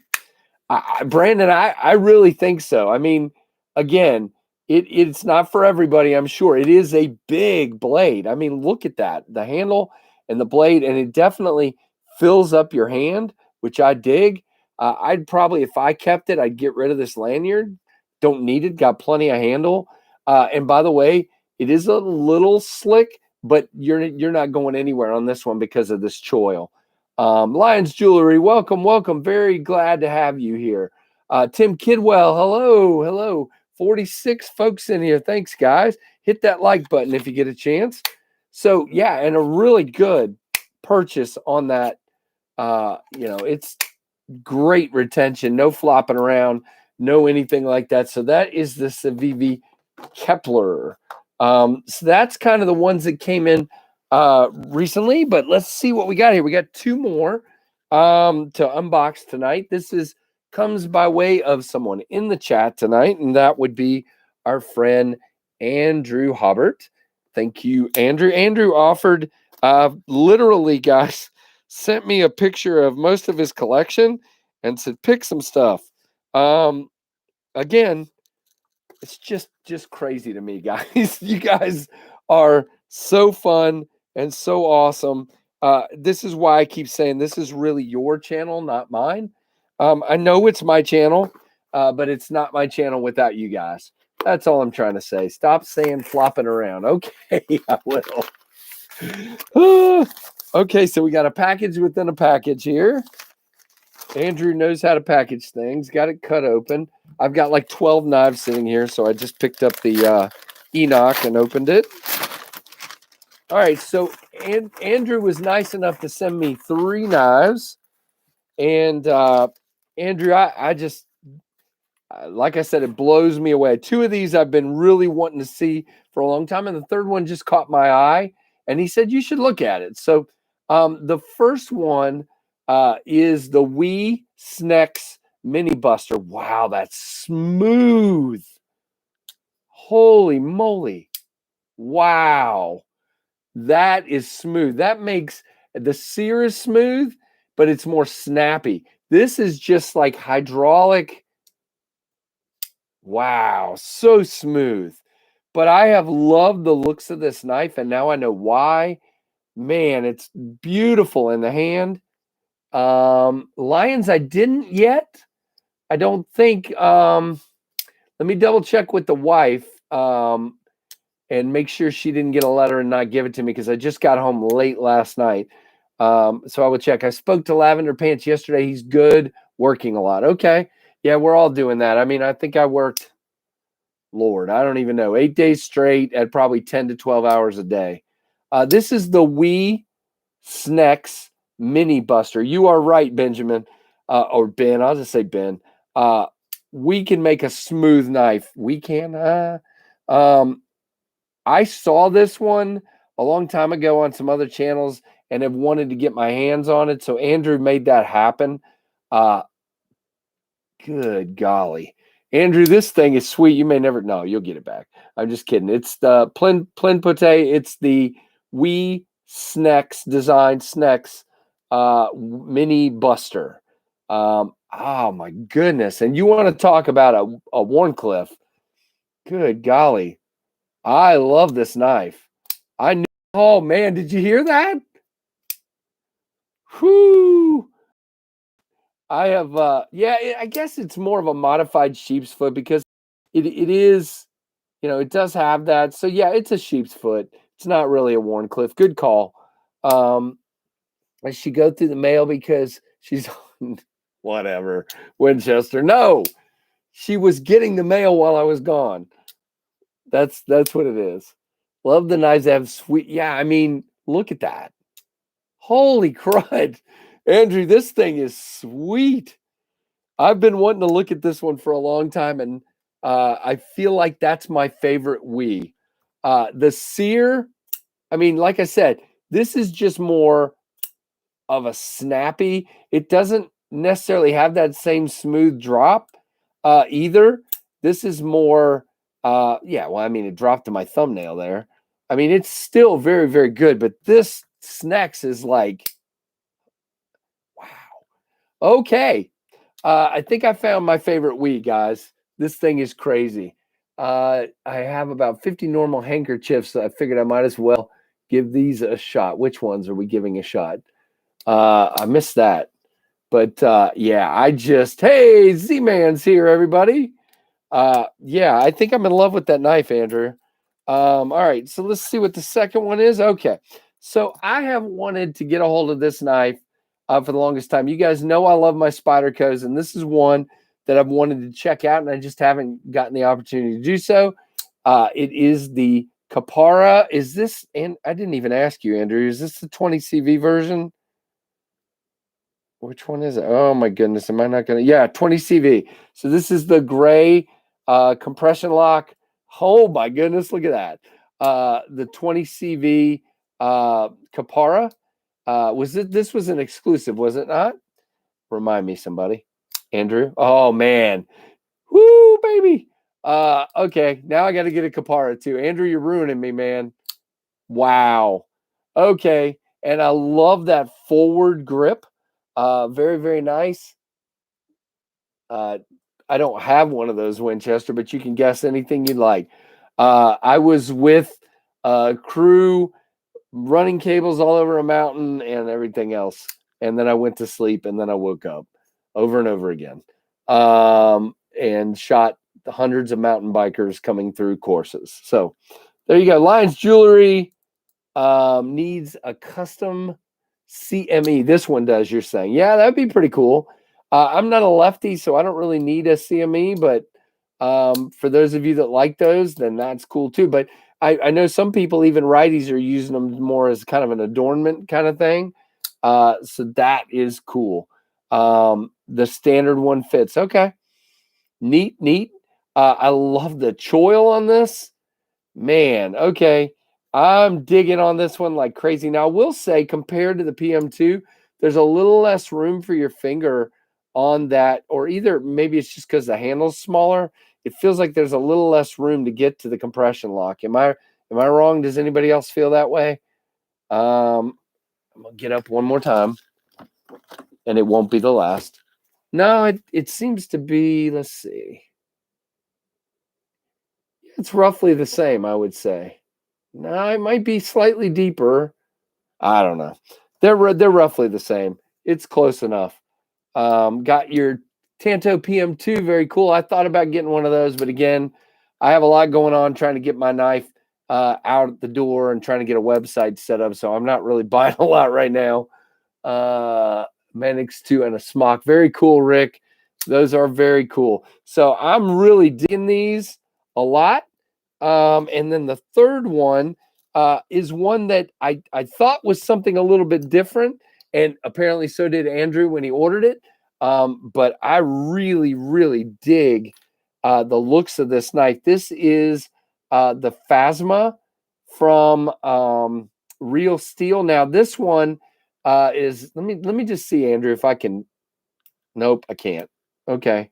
Brandon, I really think so. I mean, again, it's not for everybody, I'm sure. It is a big blade. I mean, look at that. The handle and the blade, and it definitely fills up your hand, which I dig. I'd probably, if I kept it, I'd get rid of this lanyard. Don't need it. Got plenty of handle. And by the way, it is a little slick, but you're not going anywhere on this one because of this choil. Lions Jewelry, welcome, welcome. Very glad to have you here. Tim Kidwell, hello. 46 folks in here. Thanks, guys. Hit that like button if you get a chance. So, yeah, and a really good purchase on that. It's great retention, no flopping around, no anything like that. So that is the Civivi Kepler. So that's kind of the ones that came in recently, but let's see what we got here. We got two more to unbox tonight. This comes by way of someone in the chat tonight, and that would be our friend Andrew Hobbert. Thank you, Andrew. Andrew offered literally, guys, sent me a picture of most of his collection and said pick some stuff. Again, it's just crazy to me, guys. You guys are so fun and so awesome. This is why I keep saying this is really your channel, not mine. I know it's my channel, but it's not my channel without you guys. That's all I'm trying to say. Stop saying flopping around. Okay, I will. Okay, so we got a package within a package here. Andrew knows how to package things. Got it cut open. I've got like 12 knives sitting here, so I just picked up the Enoch and opened it. All right, so Andrew was nice enough to send me 3 knives. And Andrew, I just, like I said, it blows me away. 2 of these I've been really wanting to see for a long time, and the third one just caught my eye, and he said, you should look at it. So the first one is the Wee Snex Mini Buster. Wow, that's smooth. Holy moly. Wow. That is smooth. That makes the sear is smooth, but it's more snappy. This is just like hydraulic. Wow, so smooth. But I have loved the looks of this knife, and now I know why. Man, it's beautiful in the hand. Lions, I didn't yet, I don't think, let me double check with the wife, and make sure she didn't get a letter and not give it to me because I just got home late last night. So I will check. I spoke to Lavender Pants yesterday. He's good, working a lot. Okay. Yeah, we're all doing that. I mean, I think I worked, Lord, I don't even know, 8 days straight at probably 10 to 12 hours a day. This is the Wee Snex Mini Buster. You are right, Benjamin, or Ben. I'll just say Ben. We can make a smooth knife. We can. I saw this one a long time ago on some other channels and have wanted to get my hands on it. So Andrew made that happen. Uh, Good golly. Andrew, this thing is sweet. You may never know. You'll get it back. I'm just kidding. It's the Plenpote. It's the Wee Snex design Snex mini buster. Oh my goodness. And you want to talk about a Warncliffe. Good golly. I love this knife. I knew. Oh man, did you hear that? Whoo! I have, I guess it's more of a modified sheep's foot because it is, it does have that. So yeah, it's a sheep's foot. It's not really a Warncliffe. Good call. Does she go through the mail because she's whatever, Winchester? No, she was getting the mail while I was gone. That's what it is. Love the knives that have sweet. Yeah, I mean, look at that. Holy crud. Andrew, this thing is sweet. I've been wanting to look at this one for a long time, and I feel like that's my favorite Wii. The Sear, I mean, like I said, this is just more of a snappy. It doesn't necessarily have that same smooth drop either. This is more, well, I mean, it dropped to my thumbnail there. I mean, it's still very, very good, but this Snex is like, wow. Okay. I think I found my favorite Wii, guys. This thing is crazy. I have about 50 normal handkerchiefs, so I figured I might as well give these a shot. Which ones are we giving a shot? I missed that. But hey, Z-Man's here, everybody. I think I'm in love with that knife, Andrew. All right, so let's see what the second one is. Okay, so I have wanted to get a hold of this knife for the longest time. You guys know I love my Spydercos, and this is one that I've wanted to check out, and I just haven't gotten the opportunity to do so. It is the Capara. Is this, and I didn't even ask you, Andrew, is this the 20 CV version? Which one is it? Oh my goodness, am I not gonna? Yeah, 20 CV. So this is the gray compression lock. Oh my goodness, look at that. The 20 CV Capara. This was an exclusive, was it not? Remind me, somebody. Andrew. Oh man. Woo, baby. Okay, now I got to get a Capara too. Andrew, you're ruining me, man. Wow. Okay, and I love that forward grip. Very, very nice. I don't have one of those, Winchester, but you can guess anything you'd like. I was with a crew running cables all over a mountain and everything else. And then I went to sleep and then I woke up over and over again, and shot hundreds of mountain bikers coming through courses. So there you go. Lions Jewelry needs a custom CME. This one does, you're saying. Yeah, that'd be pretty cool. I'm not a lefty, so I don't really need a CME, but for those of you that like those, then that's cool too. But I know some people, even righties, are using them more as kind of an adornment kind of thing. So that is cool. The standard one fits. Okay. Neat, neat. I love the choil on this. Man, okay. I'm digging on this one like crazy. Now, I will say, compared to the PM2, there's a little less room for your finger on that, or either maybe it's just because the handle's smaller. It feels like there's a little less room to get to the compression lock. Am I wrong? Does anybody else feel that way? I'm gonna get up one more time, and it won't be the last. No, it seems to be. Let's see. It's roughly the same, I would say. No, it might be slightly deeper. I don't know. They're roughly the same. It's close enough. Got your Tanto PM2, very cool. I thought about getting one of those, but again, I have a lot going on trying to get my knife out the door and trying to get a website set up, so I'm not really buying a lot right now. Manix 2 and a smock. Very cool, Rick. Those are very cool. So I'm really digging these a lot. And then the third one is one that I thought was something a little bit different, and apparently so did Andrew when he ordered it. But I really, really dig the looks of this knife. This is the Phasma from Real Steel. Now this one is let me just see, Andrew, if I can. Nope, I can't. Okay,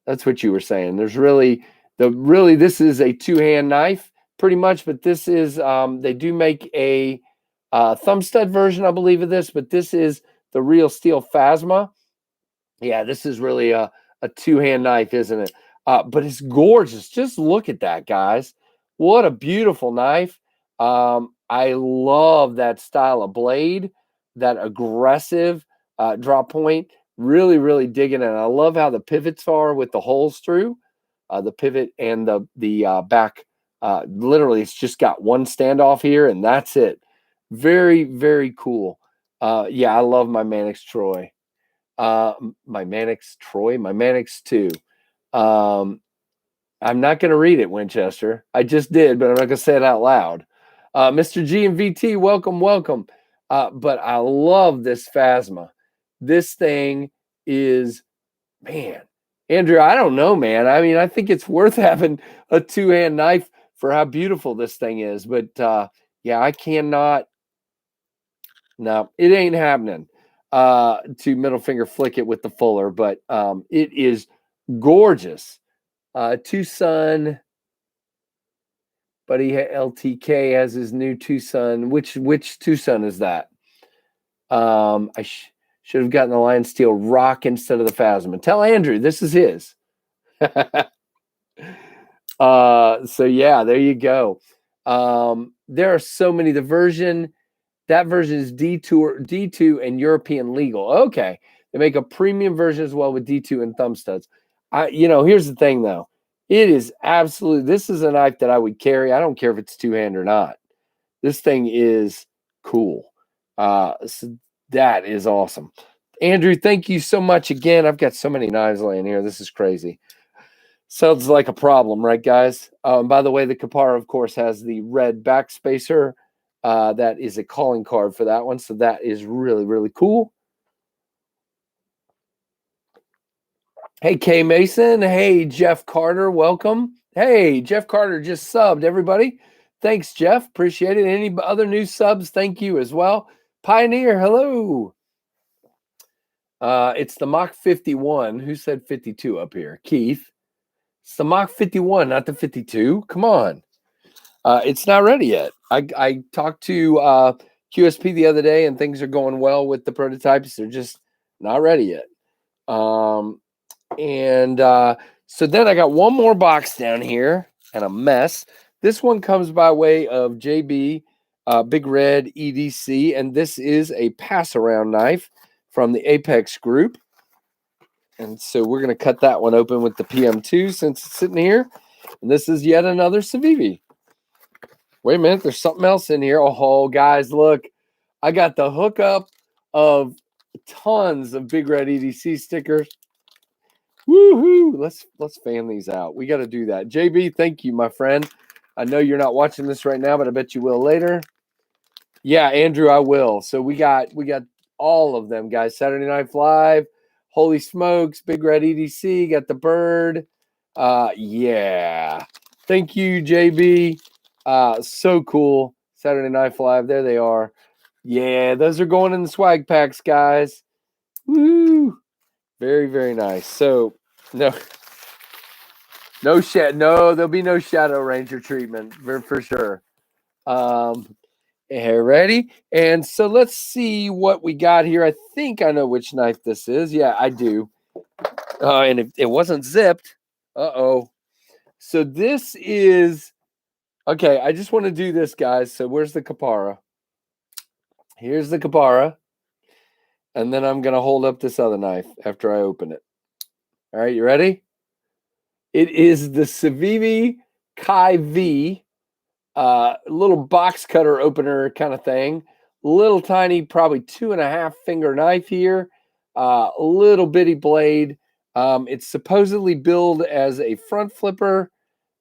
that's what you were saying. There's really this is a two-hand knife pretty much, but this is they do make a thumb stud version, I believe, of this, but this is the Real Steel Phasma. Yeah, this is really a two-hand knife, isn't it? But it's gorgeous. Just look at that, guys. What a beautiful knife. I love that style of blade, that aggressive drop point. Really, really digging it. I love how the pivots are with the holes through the pivot and the back. Literally, it's just got one standoff here, and that's it. Very, very cool. Yeah, I love my Manix Troy. My Manix 2. I'm not going to read it, Winchester. I just did, but I'm not going to say it out loud. Mr. G and VT, welcome, welcome. But I love this Phasma. This thing is, man, Andrew, I don't know, man. I mean, I think it's worth having a two-hand knife for how beautiful this thing is. But yeah, I cannot. No, it ain't happening to middle finger flick it with the Fuller, but it is gorgeous. Tucson, buddy LTK has his new Tucson. Which Tucson is that? I should have gotten the Lion Steel Rock instead of the Phasma. Tell Andrew this is his. So yeah, there you go. There are so many. That version is D2 and European legal. Okay, they make a premium version as well with D2 and thumb studs. Here's the thing though. It is absolutely. This is a knife that I would carry. I don't care if it's two-hand or not. This thing is cool. So that is awesome. Andrew, thank you so much again. I've got so many knives laying here. This is crazy. Sounds like a problem, right, guys? By the way, the Kapara, of course, has the red backspacer. That is a calling card for that one. So that is really, really cool. Hey, Kay Mason. Hey, Jeff Carter. Welcome. Hey, Jeff Carter just subbed, everybody. Thanks, Jeff. Appreciate it. Any other new subs, thank you as well. Pioneer, hello. It's the Mach 51. Who said 52 up here? Keith. It's the Mach 51, not the 52. Come on. It's not ready yet. I talked to QSP the other day, and things are going well with the prototypes. They're just not ready yet. So then I got one more box down here and a mess. This one comes by way of JB Big Red EDC, and this is a pass-around knife from the Apex group. And so we're going to cut that one open with the PM2 since it's sitting here. And this is yet another Civivi. Wait a minute, there's something else in here. Oh, guys, look. I got the hookup of tons of Big Red EDC stickers. Woohoo! Let's fan these out. We got to do that. JB, thank you, my friend. I know you're not watching this right now, but I bet you will later. Yeah, Andrew, I will. So we got all of them, guys. Saturday Night Live, holy smokes, Big Red EDC, got the bird. Yeah. Thank you, JB. So cool. Saturday Night Live, there they are. Yeah, those are going in the swag packs, guys. Woo! Very, very nice. So no, there'll be no Shadow Ranger treatment for sure. Ready? And so let's see what we got here. I think I know which knife this is. Yeah, I do. And it wasn't zipped. Uh-oh. So this is, okay, I just want to do this, guys. So where's the Kapara? Here's the Kapara. And then I'm going to hold up this other knife after I open it. All right, you ready? It is the Civivi Kai V, little box cutter opener kind of thing. Little tiny, probably 2.5 finger knife here. Little bitty blade. It's supposedly billed as a front flipper,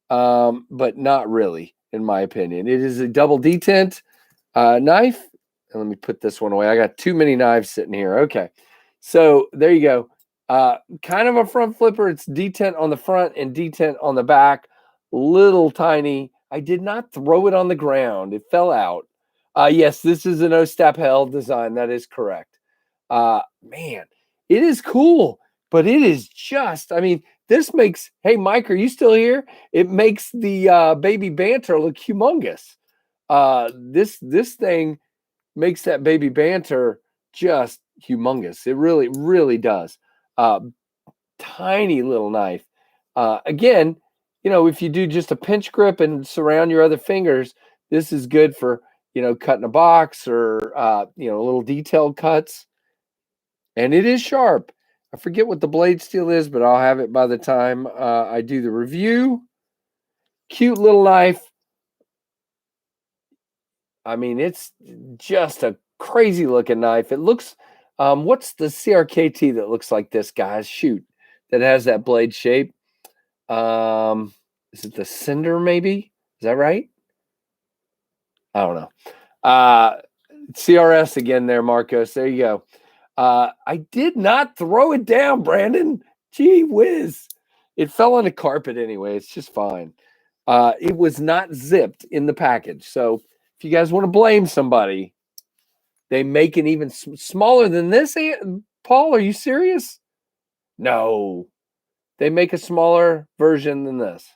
but not really, in my opinion. It is a double detent knife. And let me put this one away. I got too many knives sitting here. Okay. So there you go. Kind of a front flipper. It's detent on the front and detent on the back. Little tiny. I did not throw it on the ground. It fell out. Yes, this is an Ostap design. That is correct. Man, it is cool, but it is just, I mean, this makes, hey, Mike, are you still here? It makes the baby banter look humongous. This thing makes that baby banter just humongous. It really, really does. Tiny little knife. Again, if you do just a pinch grip and surround your other fingers, this is good for, cutting a box or, little detailed cuts. And it is sharp. I forget what the blade steel is, but I'll have it by the time I do the review. Cute little knife. I mean, it's just a crazy looking knife. It looks, what's the CRKT that looks like this, guys? Shoot, that has that blade shape. Is it the Cinder, maybe? Is that right? I don't know. CRS again there, Marcos. There you go. I did not throw it down, Brandon. Gee whiz. It fell on the carpet anyway. It's just fine. It was not zipped in the package. So if you guys want to blame somebody, they make an even smaller than this. Paul, are you serious? No. They make a smaller version than this.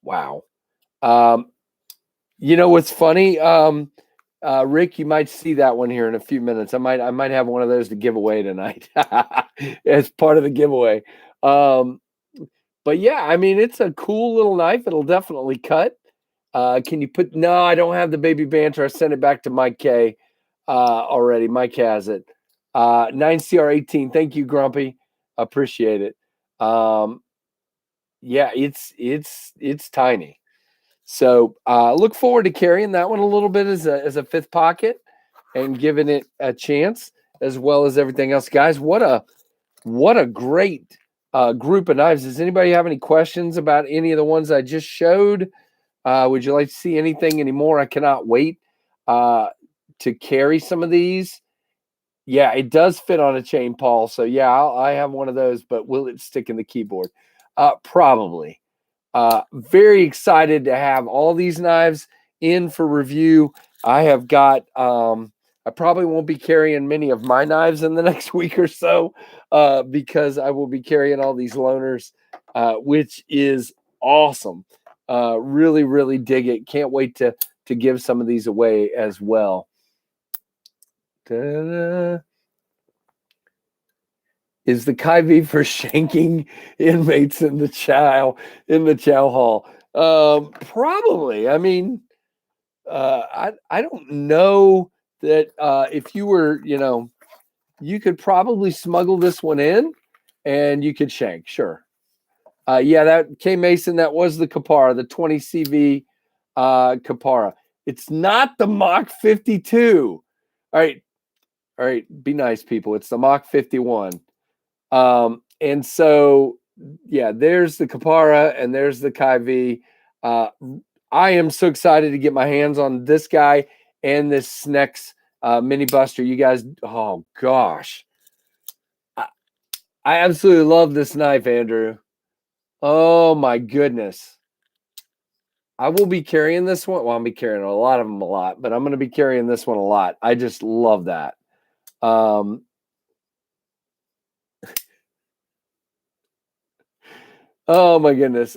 Wow. You know what's funny? Rick, you might see that one here in a few minutes. I might have one of those to give away tonight as part of the giveaway. But yeah, I mean, it's a cool little knife. It'll definitely cut. Can you put? No, I don't have the baby banter. I sent it back to Mike K already. Mike has it. 9CR18. Thank you, Grumpy. Appreciate it. Yeah, it's tiny. So look forward to carrying that one a little bit as a fifth pocket and giving it a chance, as well as everything else. Guys, what a great group of knives. Does anybody have any questions about any of the ones I just showed? Would you like to see anything anymore? I cannot wait to carry some of these. Yeah, it does fit on a chain, Paul. So yeah, I have one of those, but will it stick in the keyboard? Probably. Very excited to have all these knives in for review. I have got, I probably won't be carrying many of my knives in the next week or so because I will be carrying all these loaners, which is awesome. Really, really dig it. Can't wait to give some of these away as well. Ta-da. Is the Kai V for shanking inmates in the chow hall? Probably. I mean, I don't know that if you were, you could probably smuggle this one in and you could shank. Sure. Yeah, that K Mason, that was the Kapara, the 20 CV Kapara. It's not the Mach 52. All right. Be nice, people. It's the Mach 51. And so, yeah, there's the Kapara and there's the Kai V. I am so excited to get my hands on this guy and this Snex mini buster. You guys, oh gosh. I absolutely love this knife, Andrew. Oh my goodness. I will be carrying this one. Well, I'll be carrying a lot of them a lot, but I'm going to be carrying this one a lot. I just love that. Oh my goodness.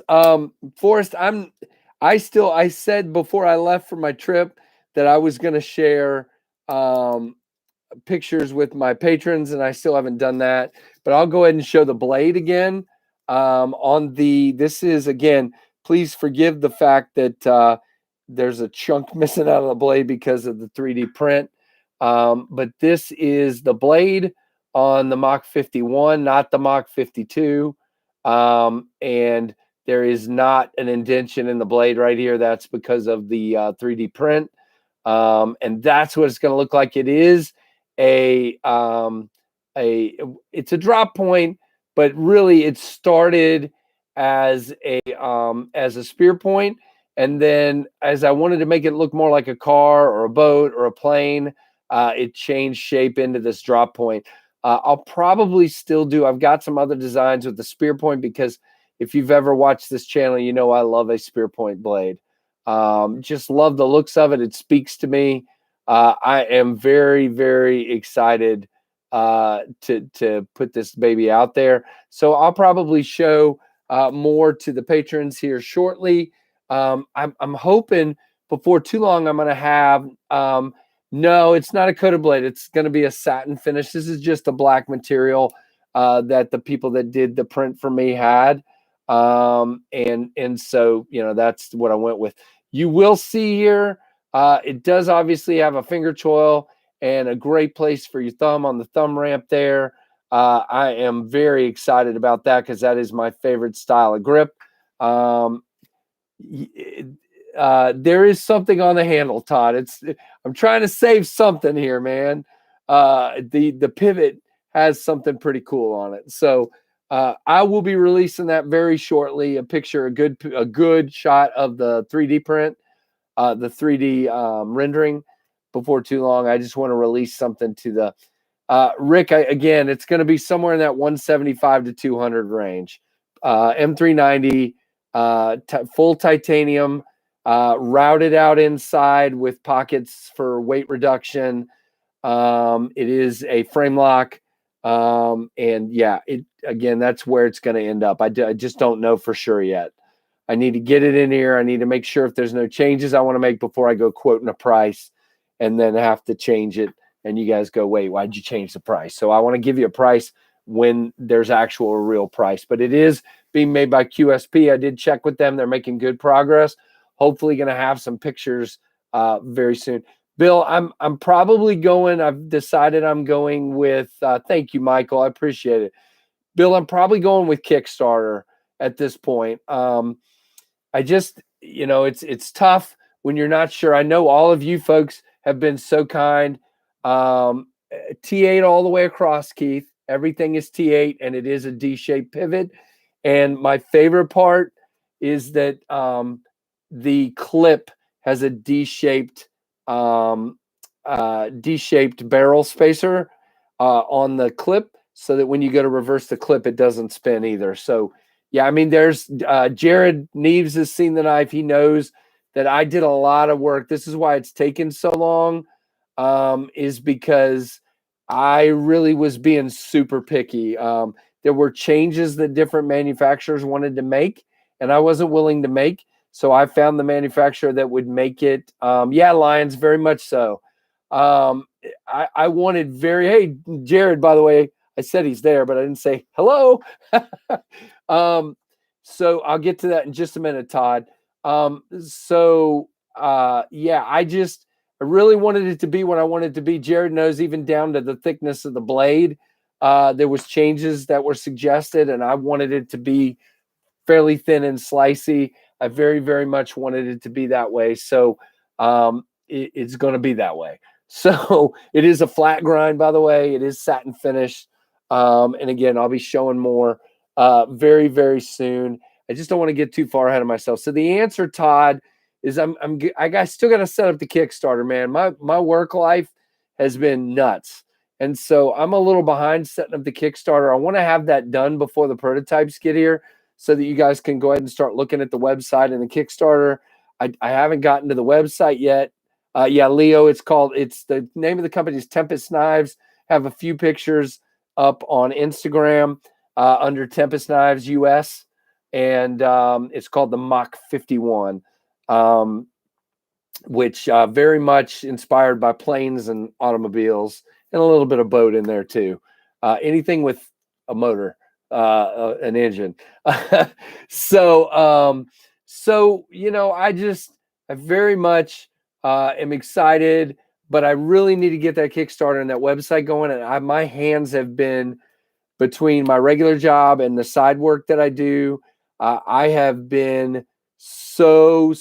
Forrest, I said before I left for my trip that I was going to share pictures with my patrons, and I still haven't done that, but I'll go ahead and show the blade again. This is, again, please forgive the fact that there's a chunk missing out of the blade because of the 3D print. But this is the blade on the Mach 51, not the Mach 52. And there is not an indention in the blade right here. That's because of the 3D print. And that's what it's going to look like. It is it's a drop point, but really it started as a spear point, and then as I wanted to make it look more like a car or a boat or a plane, it changed shape into this drop point. I'll probably still do. I've got some other designs with the spear point, because if you've ever watched this channel, you know I love a spear point blade. Just love the looks of it. It speaks to me. I am very, very excited to put this baby out there. So I'll probably show more to the patrons here shortly. I'm hoping before too long I'm going to have no, it's not a coated blade. It's going to be a satin finish. This is just a black material that the people that did the print for me had. And so, you know, that's what I went with. You will see here, it does obviously have a finger choil and a great place for your thumb on the thumb ramp there. I am very excited about that, because that is my favorite style of grip. There is something on the handle, Todd. I'm trying to save something here, man. The pivot has something pretty cool on it. So I will be releasing that very shortly. A picture, a good shot of the 3D print, the 3D rendering before too long. I just want to release something to the Rick. Again, it's going to be somewhere in that 175 to 200 range. M390, full titanium, routed out inside with pockets for weight reduction. It is a frame lock. And yeah, again, that's where it's going to end up. I just don't know for sure yet. I need to get it in here. I need to make sure if there's no changes I want to make before I go quoting a price and then have to change it. And you guys go, wait, why'd you change the price? So I want to give you a price when there's actual real price, but it is being made by QSP. I did check with them. They're making good progress. Hopefully going to have some pictures very soon. Bill, I'm probably going. I've decided I'm going with. Thank you, Michael. I appreciate it. Bill, I'm probably going with Kickstarter at this point. I just, you know, it's tough when you're not sure. I know all of you folks have been so kind. T8 all the way across, Keith. Everything is T8, and it is a D-shaped pivot. And my favorite part is that the clip has a D-shaped barrel spacer on the clip, so that when you go to reverse the clip, it doesn't spin either. So yeah, I mean, there's Jared Knives has seen the knife. He knows that I did a lot of work. This is why it's taken so long, is because I really was being super picky. There were changes that different manufacturers wanted to make, and I wasn't willing to make. So I found the manufacturer that would make it. Yeah, Lions, very much so. I wanted hey, Jared, by the way, I said he's there, but I didn't say hello. So I'll get to that in just a minute, Todd. Yeah, I really wanted it to be what I wanted it to be. Jared knows, even down to the thickness of the blade. There was changes that were suggested, and I wanted it to be fairly thin and slicey. I very, very much wanted it to be that way. So it's going to be that way. So it is a flat grind, by the way. It is satin finish. And again, I'll be showing more very, very soon. I just don't want to get too far ahead of myself. So the answer, Todd, is I still got to set up the Kickstarter, man. My work life has been nuts. And so I'm a little behind setting up the Kickstarter. I want to have that done before the prototypes get here, so that you guys can go ahead and start looking at the website and the Kickstarter. I haven't gotten to the website yet. Yeah, Leo, it's the name of the company is Tempest Knives. Have a few pictures up on Instagram under Tempest Knives US. And it's called the Mach 51, which very much inspired by planes and automobiles, and a little bit of boat in there too. Anything with a motor, an engine. So you know, I very much am excited. but I really need to get that Kickstarter and that website going. And my hands have been between my regular job and the side work that I do. I have been so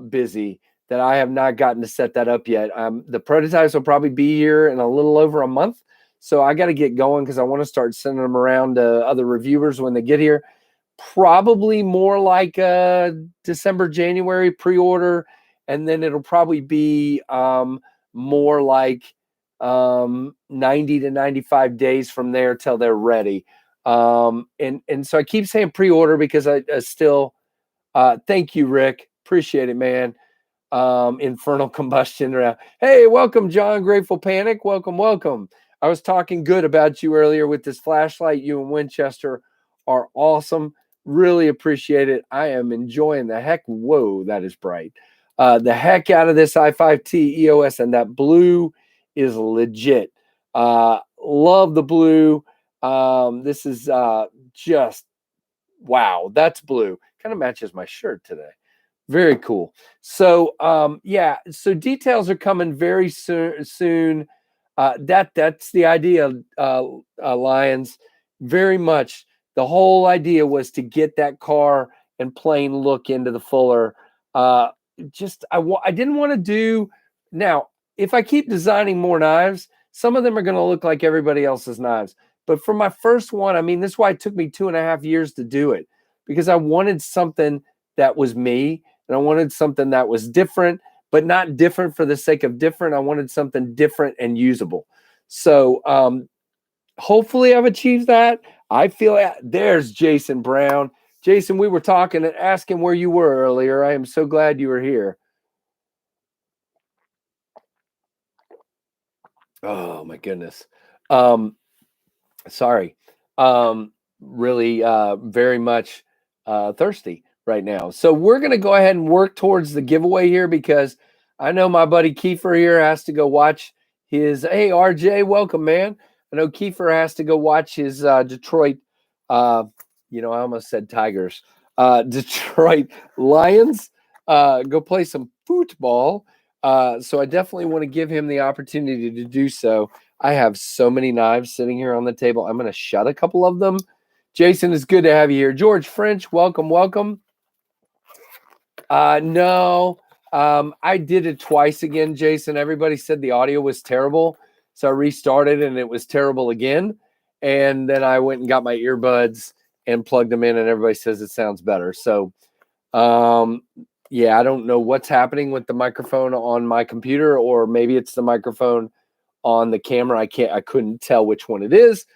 busy that I have not gotten to set that up yet. The prototypes will probably be here in a little over a month. So I got to get going because I want to start sending them around to other reviewers when they get here. Probably more like December, January pre-order. And then it'll probably be more like 90 to 95 days from there till they're ready. And so I keep saying pre-order because I still, thank you, Rick. Appreciate it, man. Infernal combustion around. Hey, welcome, John. Grateful Panic. Welcome. I was talking good about you earlier with this flashlight. You and Winchester are awesome. Really appreciate it. I am enjoying the heck. Whoa, that is bright. The heck out of this i5T EOS, and that blue is legit. Love the blue. This is just wow. That's blue. Kind of matches my shirt today. Very cool. So yeah, so details are coming very soon. That's the idea, Lions. Very much. The whole idea was to get that car and plain look into the Fuller. I didn't want to do. Now, if I keep designing more knives, some of them are going to look like everybody else's knives. But for my first one, I mean, this is why it took me 2.5 years to do it, because I wanted something that was me. And I wanted something that was different, but not different for the sake of different. I wanted something different and usable. So hopefully I've achieved that. I feel there's Jason Brown. Jason, we were talking and asking where you were earlier. I am so glad you were here. Oh my goodness. Sorry. Really very much thirsty right now. So we're going to go ahead and work towards the giveaway here, because I know my buddy Kiefer here has to go watch his, hey, RJ, welcome, man. I know Kiefer has to go watch his Detroit, I almost said Tigers, Detroit Lions, go play some football. So I definitely want to give him the opportunity to do so. I have so many knives sitting here on the table. I'm going to shut a couple of them. Jason, it's good to have you here. George French, welcome. No, I did it twice again, Jason. Everybody said the audio was terrible, so I restarted and it was terrible again. And then I went and got my earbuds and plugged them in, and everybody says it sounds better. So, yeah, I don't know what's happening with the microphone on my computer, or maybe it's the microphone on the camera. I couldn't tell which one it is,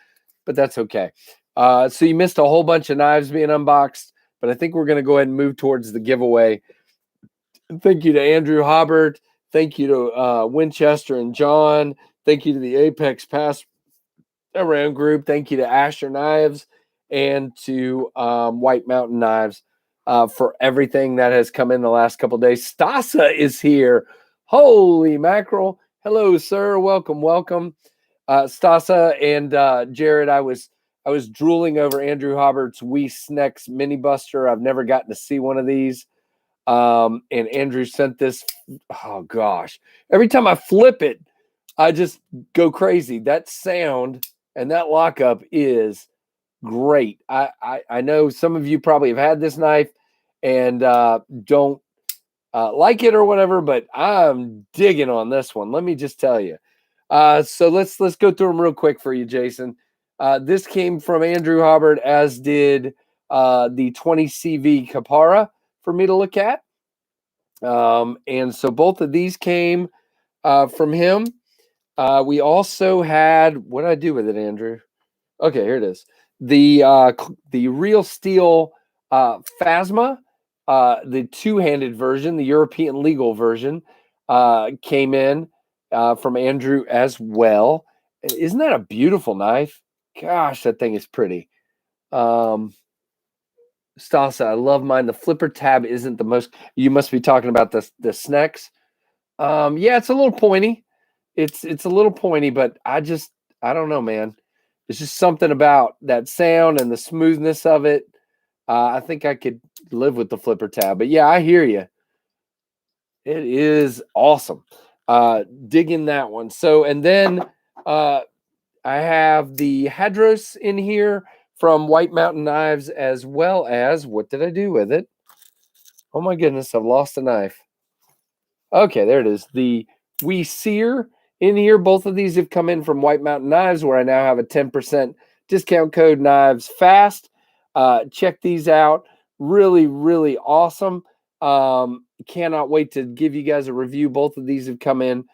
but that's okay. So you missed a whole bunch of knives being unboxed, but I think we're going to go ahead and move towards the giveaway. Thank you to Andrew Hobbert. Thank you to Winchester and John. Thank you to the Apex Pass Around group. Thank you to Asher Knives and to White Mountain Knives for everything that has come in the last couple of days. Stasa is here. Holy mackerel. Hello, sir. Welcome. Stasa and Jared, I was drooling over Andrew Hobbert's Wee Snex Mini Buster. I've never gotten to see one of these. And Andrew sent this. Oh gosh. Every time I flip it, I just go crazy. That sound and that lockup is great. I know some of you probably have had this knife and don't like it or whatever, but I'm digging on this one. Let me just tell you. So let's go through them real quick for you, Jason. This came from Andrew Hobbert, as did the 20CV Capara for me to look at. And so both of these came from him. We also had, what did I do with it, Andrew? Okay, here it is. The Real Steel Phasma, the two-handed version, the European legal version, came in from Andrew as well. Isn't that a beautiful knife? Gosh, that thing is pretty. Stasa, I love mine. The flipper tab isn't the most. You must be talking about the Snex. Yeah, it's a little pointy. It's a little pointy, but I don't know, man. It's just something about that sound and the smoothness of it. I think I could live with the flipper tab. But yeah, I hear you. It is awesome. Digging that one. So, and then I have the Hadros in here from White Mountain Knives, as well as, what did I do with it? Oh my goodness, I've lost a knife. Okay, there it is. The We Sear in here. Both of these have come in from White Mountain Knives, where I now have a 10% discount code KnivesFAST. Check these out. Really, really awesome. Cannot wait to give you guys a review. Both of these have come in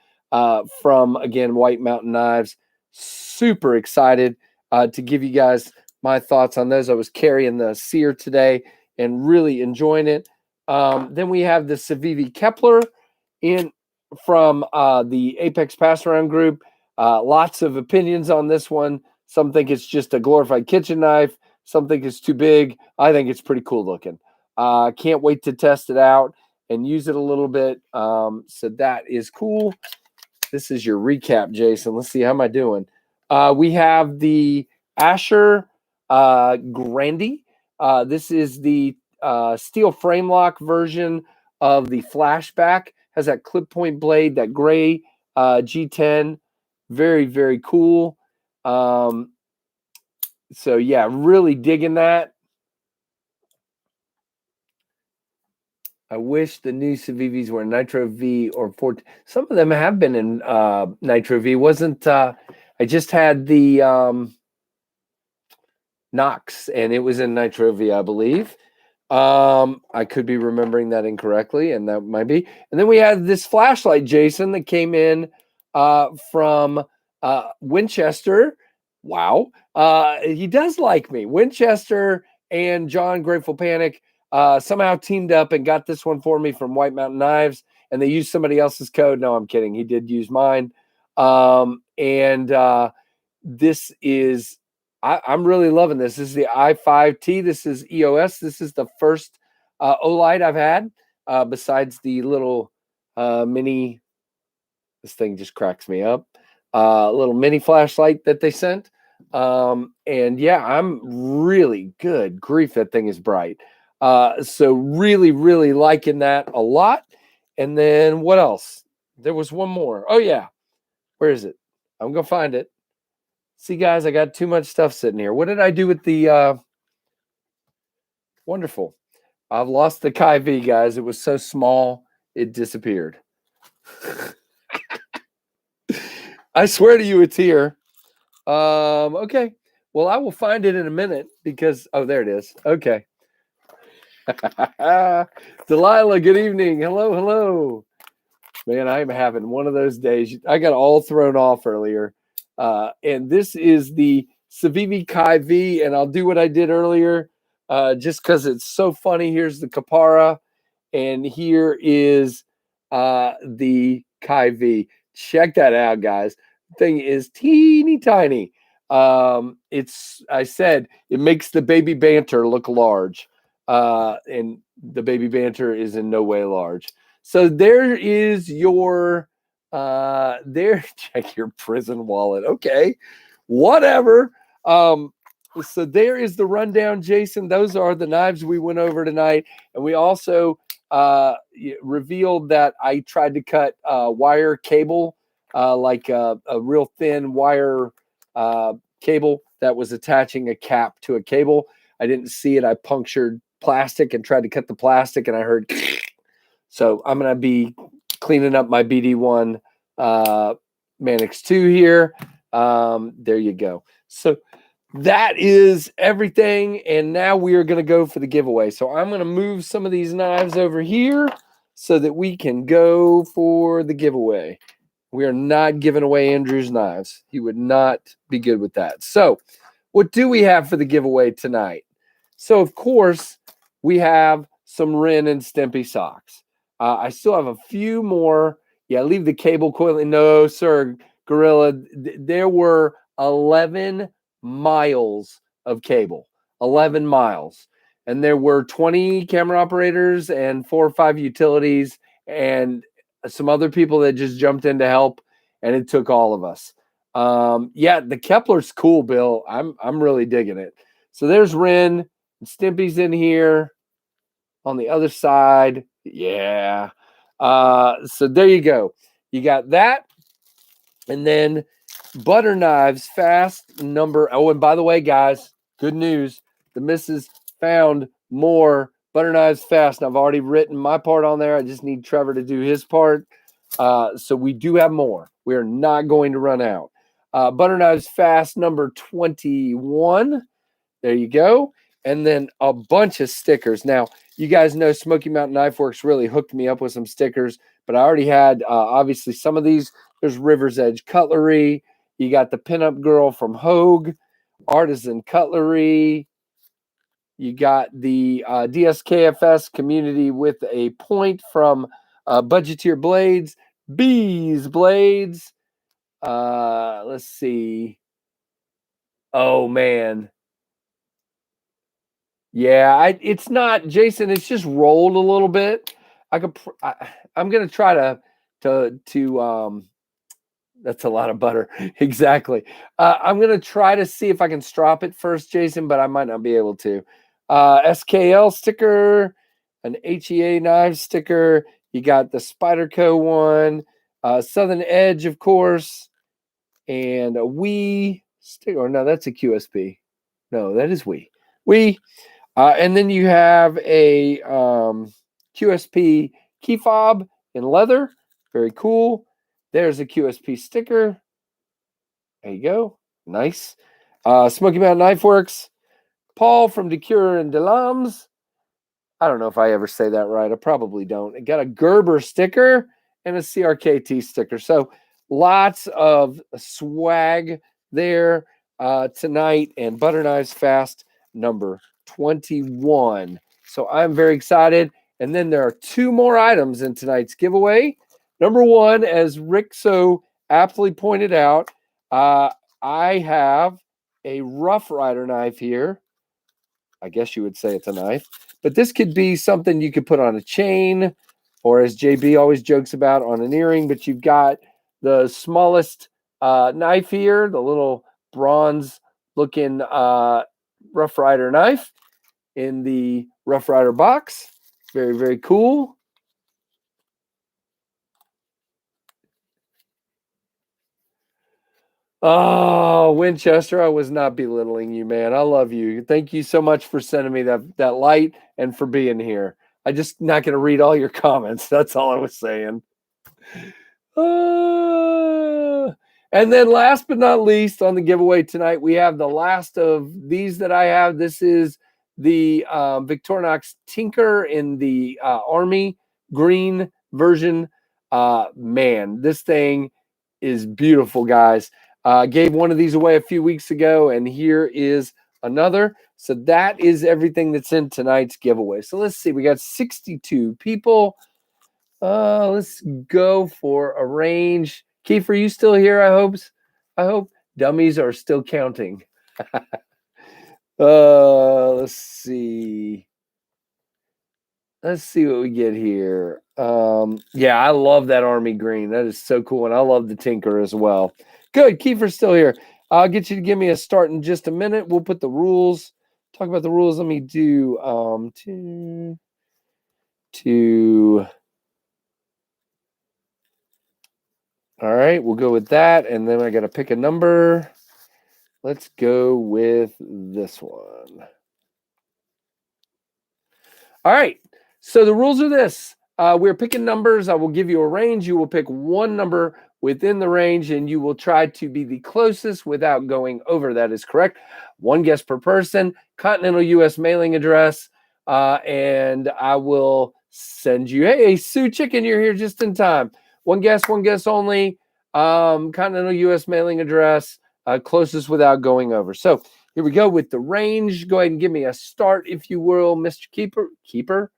from, again, White Mountain Knives. Super excited to give you guys my thoughts on those. I was carrying the Sear today and really enjoying it. Then we have the Civivi Kepler in from the Apex Pass Around group. Lots of opinions on this one. Some think it's just a glorified kitchen knife. Some think it's too big. I think it's pretty cool looking. Can't wait to test it out and use it a little bit. So that is cool. This is your recap, Jason. Let's see, how am I doing? We have the Asher Grandy. This is the steel frame lock version of the Flashback. Has that clip point blade, that gray G10. Very, very cool. So yeah, really digging that. I wish the new Civivis were Nitro V or 14. Some of them have been in Nitro V. Wasn't I just had the Knox, and it was in Nitro V, I believe. I could be remembering that incorrectly, and that might be. And then we had this flashlight, Jason, that came in from Winchester. Wow. He does like me. Winchester and John Grateful Panic somehow teamed up and got this one for me from White Mountain Knives, and they used somebody else's code. No, I'm kidding. He did use mine. This is, I'm really loving this. This is the i5T. This is EOS. This is the first Olight I've had, besides the little mini, this thing just cracks me up, little mini flashlight that they sent. And yeah, I'm really, good grief, that thing is bright. So really, really liking that a lot. And then what else? There was one more. Oh yeah. Where is it? I'm going to find it. See, guys, I got too much stuff sitting here. What did I do with the wonderful? I've lost the Kai V, guys. It was so small, it disappeared. I swear to you, it's here. Okay. Well, I will find it in a minute because, oh, there it is. Okay. Delilah, good evening. Hello, hello. Man, I'm having one of those days. I got all thrown off earlier. And this is the Civivi Kai V, and I'll do what I did earlier just because it's so funny. Here's the Capara, and here is the Kai V. Check that out, guys. The thing is teeny tiny. I said it makes the Baby Banter look large, and the Baby Banter is in no way large. So there is your there. Check your prison wallet. Okay, whatever. So there is the rundown, Jason. Those are the knives we went over tonight, and we also revealed that I tried to cut wire cable, like a real thin wire cable that was attaching a cap to a cable. I didn't see it. I punctured plastic and tried to cut the plastic, and I heard. So I'm going to be cleaning up my BD1 Manix 2 here. There you go. So that is everything. And now we are going to go for the giveaway. So I'm going to move some of these knives over here so that we can go for the giveaway. We are not giving away Andrew's knives. He would not be good with that. So what do we have for the giveaway tonight? So, of course, we have some Ren and Stimpy socks. I still have a few more. Yeah, leave the cable coiling. No, sir, Gorilla. There were 11 miles of cable. 11 miles. And there were 20 camera operators and 4 or 5 utilities and some other people that just jumped in to help, and it took all of us. Yeah, the Kepler's cool, Bill. I'm really digging it. So there's Ren. Stimpy's in here on the other side. Yeah. So there you go. you got that. And then butter knives fast number. Oh, and by the way, guys, good news. The missus found more butter knives fast. And I've already written my part on there. I just need Trevor to do his part. So we do have more. We are not going to run out. Butter knives fast number 21. There you go. And then a bunch of stickers. Now, you guys know Smoky Mountain Knife Works really hooked me up with some stickers, but I already had, obviously, some of these. There's River's Edge Cutlery. You got the Pinup Girl from Hogue, Artisan Cutlery. You got the DSKFS Community with a Point from Budgeteer Blades, Bees Blades. Let's see. Oh, man. Yeah, it's not, Jason. It's just rolled a little bit. I'm gonna try to. That's a lot of butter. Exactly. I'm gonna try to see if I can strop it first, Jason, but I might not be able to. SKL sticker, an HEA knife sticker. You got the Spyderco one, Southern Edge, of course, and a Wee sticker. Or no, that's a QSP. No, that is Wee. And then you have a QSP key fob in leather. Very cool. There's a QSP sticker. There you go. Nice. Smoky Mountain Knife Works. Paul from DeCure and DeLams. I don't know if I ever say that right. I probably don't. It got a Gerber sticker and a CRKT sticker. So lots of swag there tonight. And butter knives fast number 21. So I'm very excited. And then there are two more items in tonight's giveaway. Number one, as Rick so aptly pointed out, I have a Rough Rider knife here. I guess you would say it's a knife, but this could be something you could put on a chain, or as JB always jokes about, on an earring. But you've got the smallest knife here, the little bronze looking Rough Rider knife in the Rough Rider box. Very, very cool. Oh, Winchester, I was not belittling you, man. I love you. Thank you so much for sending me that light and for being here. I just not going to read all your comments. That's all I was saying. And then last but not least on the giveaway tonight, we have the last of these that I have. This is the Victorinox Tinker in the Army green version. Man, this thing is beautiful, guys. Gave one of these away a few weeks ago, and here is another. So that is everything that's in tonight's giveaway. So let's see. We got 62 people. Let's go for a range. Keith, are you still here? I hope dummies are still counting. Let's see. Let's see what we get here. Yeah, I love that Army green. That is so cool. And I love the Tinker as well. Good. Kiefer's still here. I'll get you to give me a start in just a minute. We'll put the rules. Talk about the rules. Let me do two. All right, we'll go with that. And then I got to pick a number. Let's go with this one. All right. So the rules are this. We're picking numbers. I will give you a range. You will pick one number within the range, and you will try to be the closest without going over. That is correct. One guess per person, continental U.S. mailing address, and I will send you, hey, Sue Chicken, you're here just in time. One guess only, continental U.S. mailing address, closest without going over. So here we go with the range. Go ahead and give me a start, if you will, Mr. Kiefer.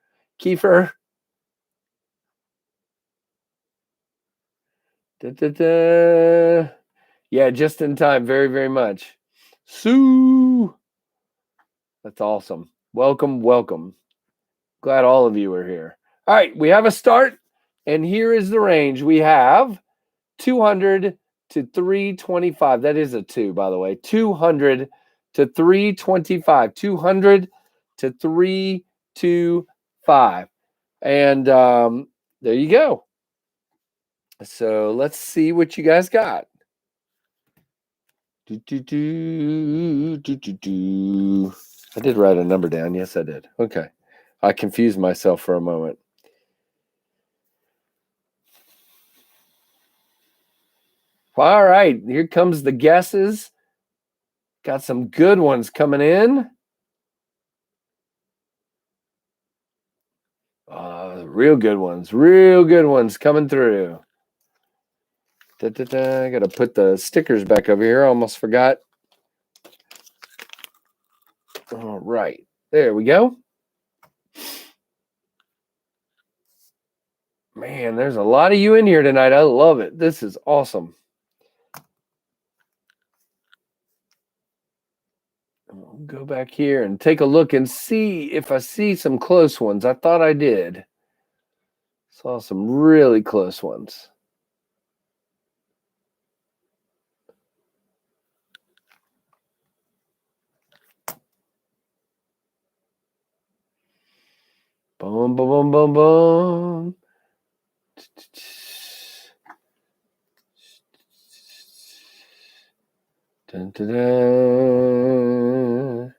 Yeah, just in time. Very, very much. Sue. That's awesome. Welcome. Glad all of you are here. All right, we have a start, and here is the range. We have 200 to 325. That is a 2, by the way. 200 to 325. 200 to 325. And there you go. So let's see what you guys got. I did write a number down. Yes, I did. Okay. I confused myself for a moment. All right. Here comes the guesses. Got some good ones coming in. Real good ones. Real good ones coming through. I got to put the stickers back over here. I almost forgot. All right. There we go. Man, there's a lot of you in here tonight. I love it. This is awesome. I'll go back here and take a look and see if I see some close ones. I thought I did. Saw some really close ones. Boom, boom, boom, boom, boom. Dun, dun, dun.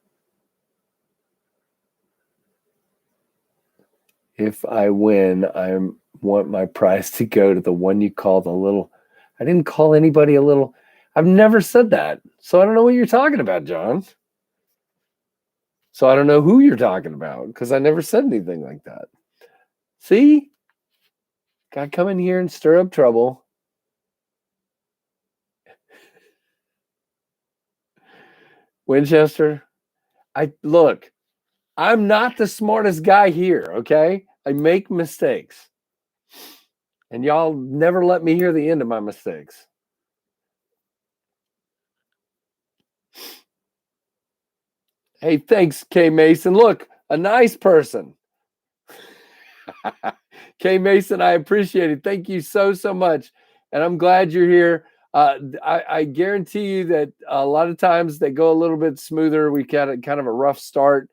If I win, I want my prize to go to the one you call the little. I didn't call anybody a little. I've never said that. So I don't know what you're talking about, John. So I don't know who you're talking about because I never said anything like that. See? Gotta come in here and stir up trouble. Winchester, look, I'm not the smartest guy here, okay? I make mistakes. And y'all never let me hear the end of my mistakes. Hey, thanks, K Mason. Look, a nice person. K Mason, I appreciate it. Thank you so much. And I'm glad you're here. I guarantee you that a lot of times they go a little bit smoother. We got kind of a rough start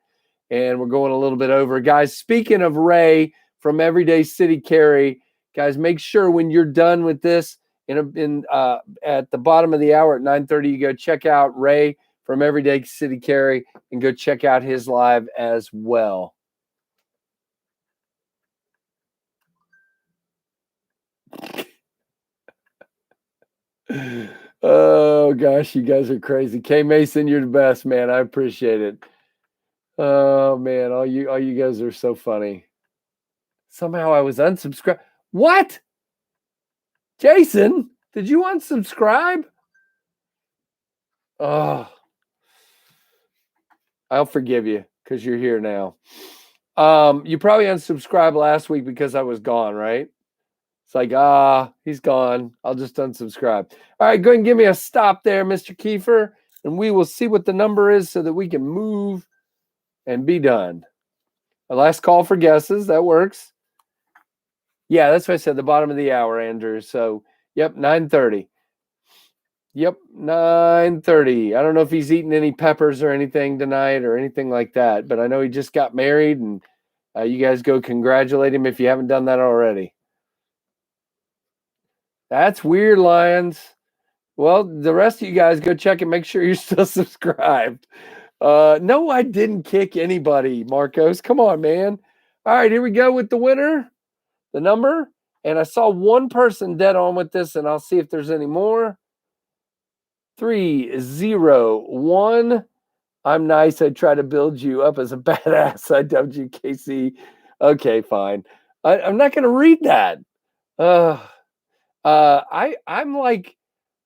and we're going a little bit over. Guys, speaking of Ray from Everyday City Carry, guys, make sure when you're done with this at the bottom of the hour at 9:30, you go check out Ray from Everyday City Carry and go check out his live as well. Oh gosh, you guys are crazy. K Mason, you're the best, man. I appreciate it. Oh man, all you guys are so funny. Somehow I was unsubscribed. What? Jason, did you unsubscribe? Oh, I'll forgive you because you're here now. You probably unsubscribed last week because I was gone, right? It's like, he's gone. I'll just unsubscribe. All right, go ahead and give me a stop there, Mr. Kiefer, and we will see what the number is so that we can move and be done. A last call for guesses. That works. Yeah, that's what I said, the bottom of the hour, Andrew. So, yep, 9:30. Yep, 9:30. I don't know if he's eating any peppers or anything tonight or anything like that, but I know he just got married, and you guys go congratulate him if you haven't done that already. That's weird, Lions. Well, the rest of you guys go check and make sure you're still subscribed. No, I didn't kick anybody, Marcos. Come on, man. All right, here we go with the winner, the number. And I saw one person dead on with this, and I'll see if there's any more. 301. I'm nice. I try to build you up as a badass. IWKC. Okay, fine. I'm not going to read that. I'm like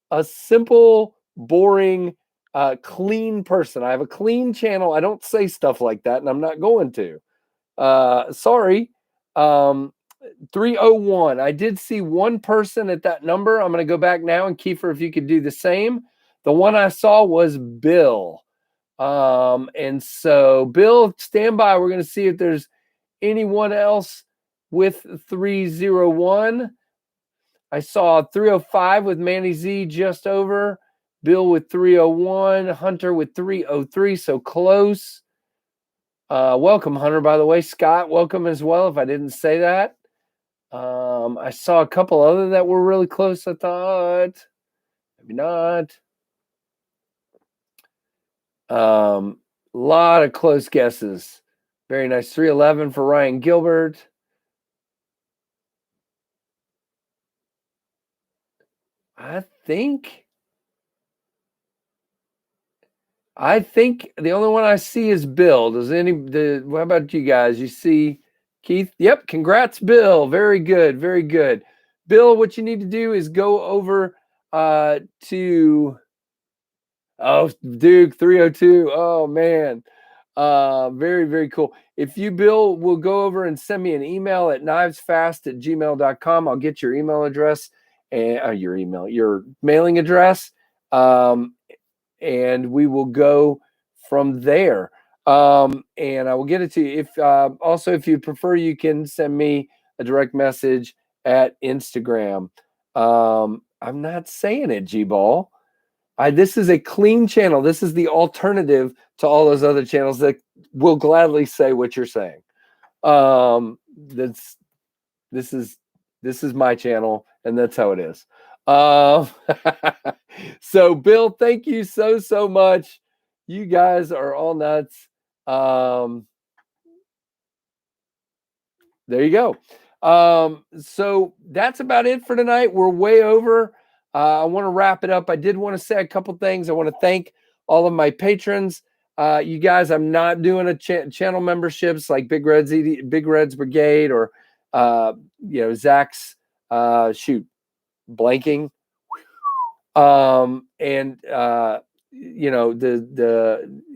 a simple, boring, clean person. I have a clean channel. I don't say stuff like that, and I'm not going to. Sorry. 301. I did see one person at that number. I'm going to go back now, and Kiefer, if you could do the same. The one I saw was Bill. And so, Bill, stand by. We're going to see if there's anyone else with 301. I saw 305 with Manny Z just over. Bill with 301. Hunter with 303. So close. Welcome, Hunter, by the way. Scott, welcome as well, if I didn't say that. I saw a couple other that were really close, I thought. Maybe not. A lot of close guesses. Very nice. 311 for Ryan Gilbert. I think the only one I see is Bill. What about you guys? You see Keith? Yep. Congrats, Bill. Very good. Very good. Bill, what you need to do is go over to Duke 302. Oh man. Very, very cool. If you, Bill, will go over and send me an email at knivesfast@gmail.com. I'll get your email address and your mailing address. And we will go from there. And I will get it to you. If also, if you prefer, you can send me a direct message at Instagram. I'm not saying it, G-Ball. This is a clean channel. This is the alternative to all those other channels that will gladly say what you're saying. This is my channel, and that's how it is. So, Bill, thank you so much. You guys are all nuts. There you go. So that's about it for tonight. We're way over. I want to wrap it up. I did want to say a couple things. I want to thank all of my patrons. You guys, I'm not doing a channel memberships like Big Red's Brigade or Zach's blanking.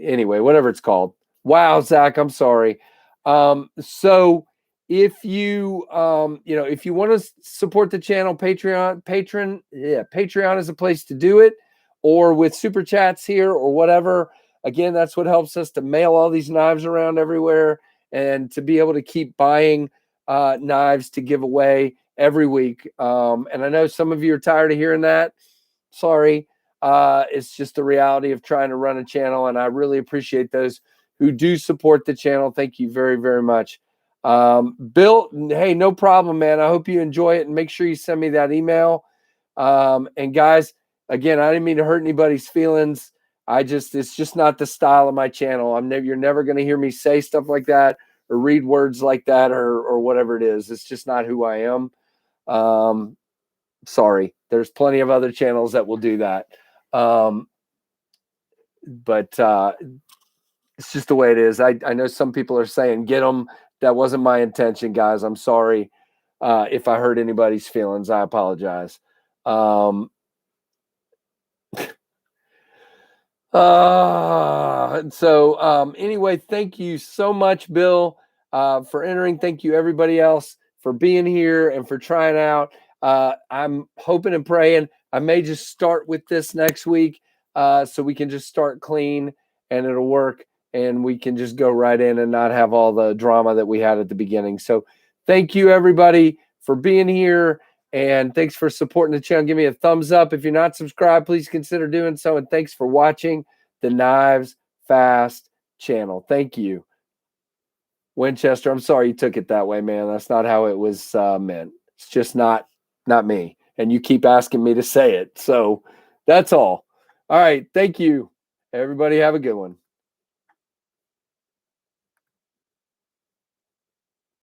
Anyway, whatever it's called. Wow, Zach, I'm sorry. So if you if you want to support the channel, Patreon is a place to do it, or with super chats here or whatever. Again, that's what helps us to mail all these knives around everywhere and to be able to keep buying knives to give away every week. And I know some of you are tired of hearing that. Sorry. It's just the reality of trying to run a channel, and I really appreciate those who do support the channel. Thank you very, very much. Bill, hey, no problem, man. I hope you enjoy it, and make sure you send me that email. And guys, again, I didn't mean to hurt anybody's feelings. It's just not the style of my channel. You're never going to hear me say stuff like that or read words like that or whatever it is. It's just not who I am. Sorry, there's plenty of other channels that will do that. But it's just the way it is. I know some people are saying, get them. That wasn't my intention, guys. I'm sorry if I hurt anybody's feelings. I apologize. Anyway, thank you so much, Bill, for entering. Thank you, everybody else, for being here and for trying out. I'm hoping and praying I may just start with this next week so we can just start clean and it'll work and we can just go right in and not have all the drama that we had at the beginning. So thank you, everybody, for being here. And thanks for supporting the channel. Give me a thumbs up. If you're not subscribed, please consider doing so. And thanks for watching the Knives Fast channel. Thank you. Winchester, I'm sorry you took it that way, man. That's not how it was meant. It's just not me. And you keep asking me to say it. So that's all. All right. Thank you. Everybody have a good one.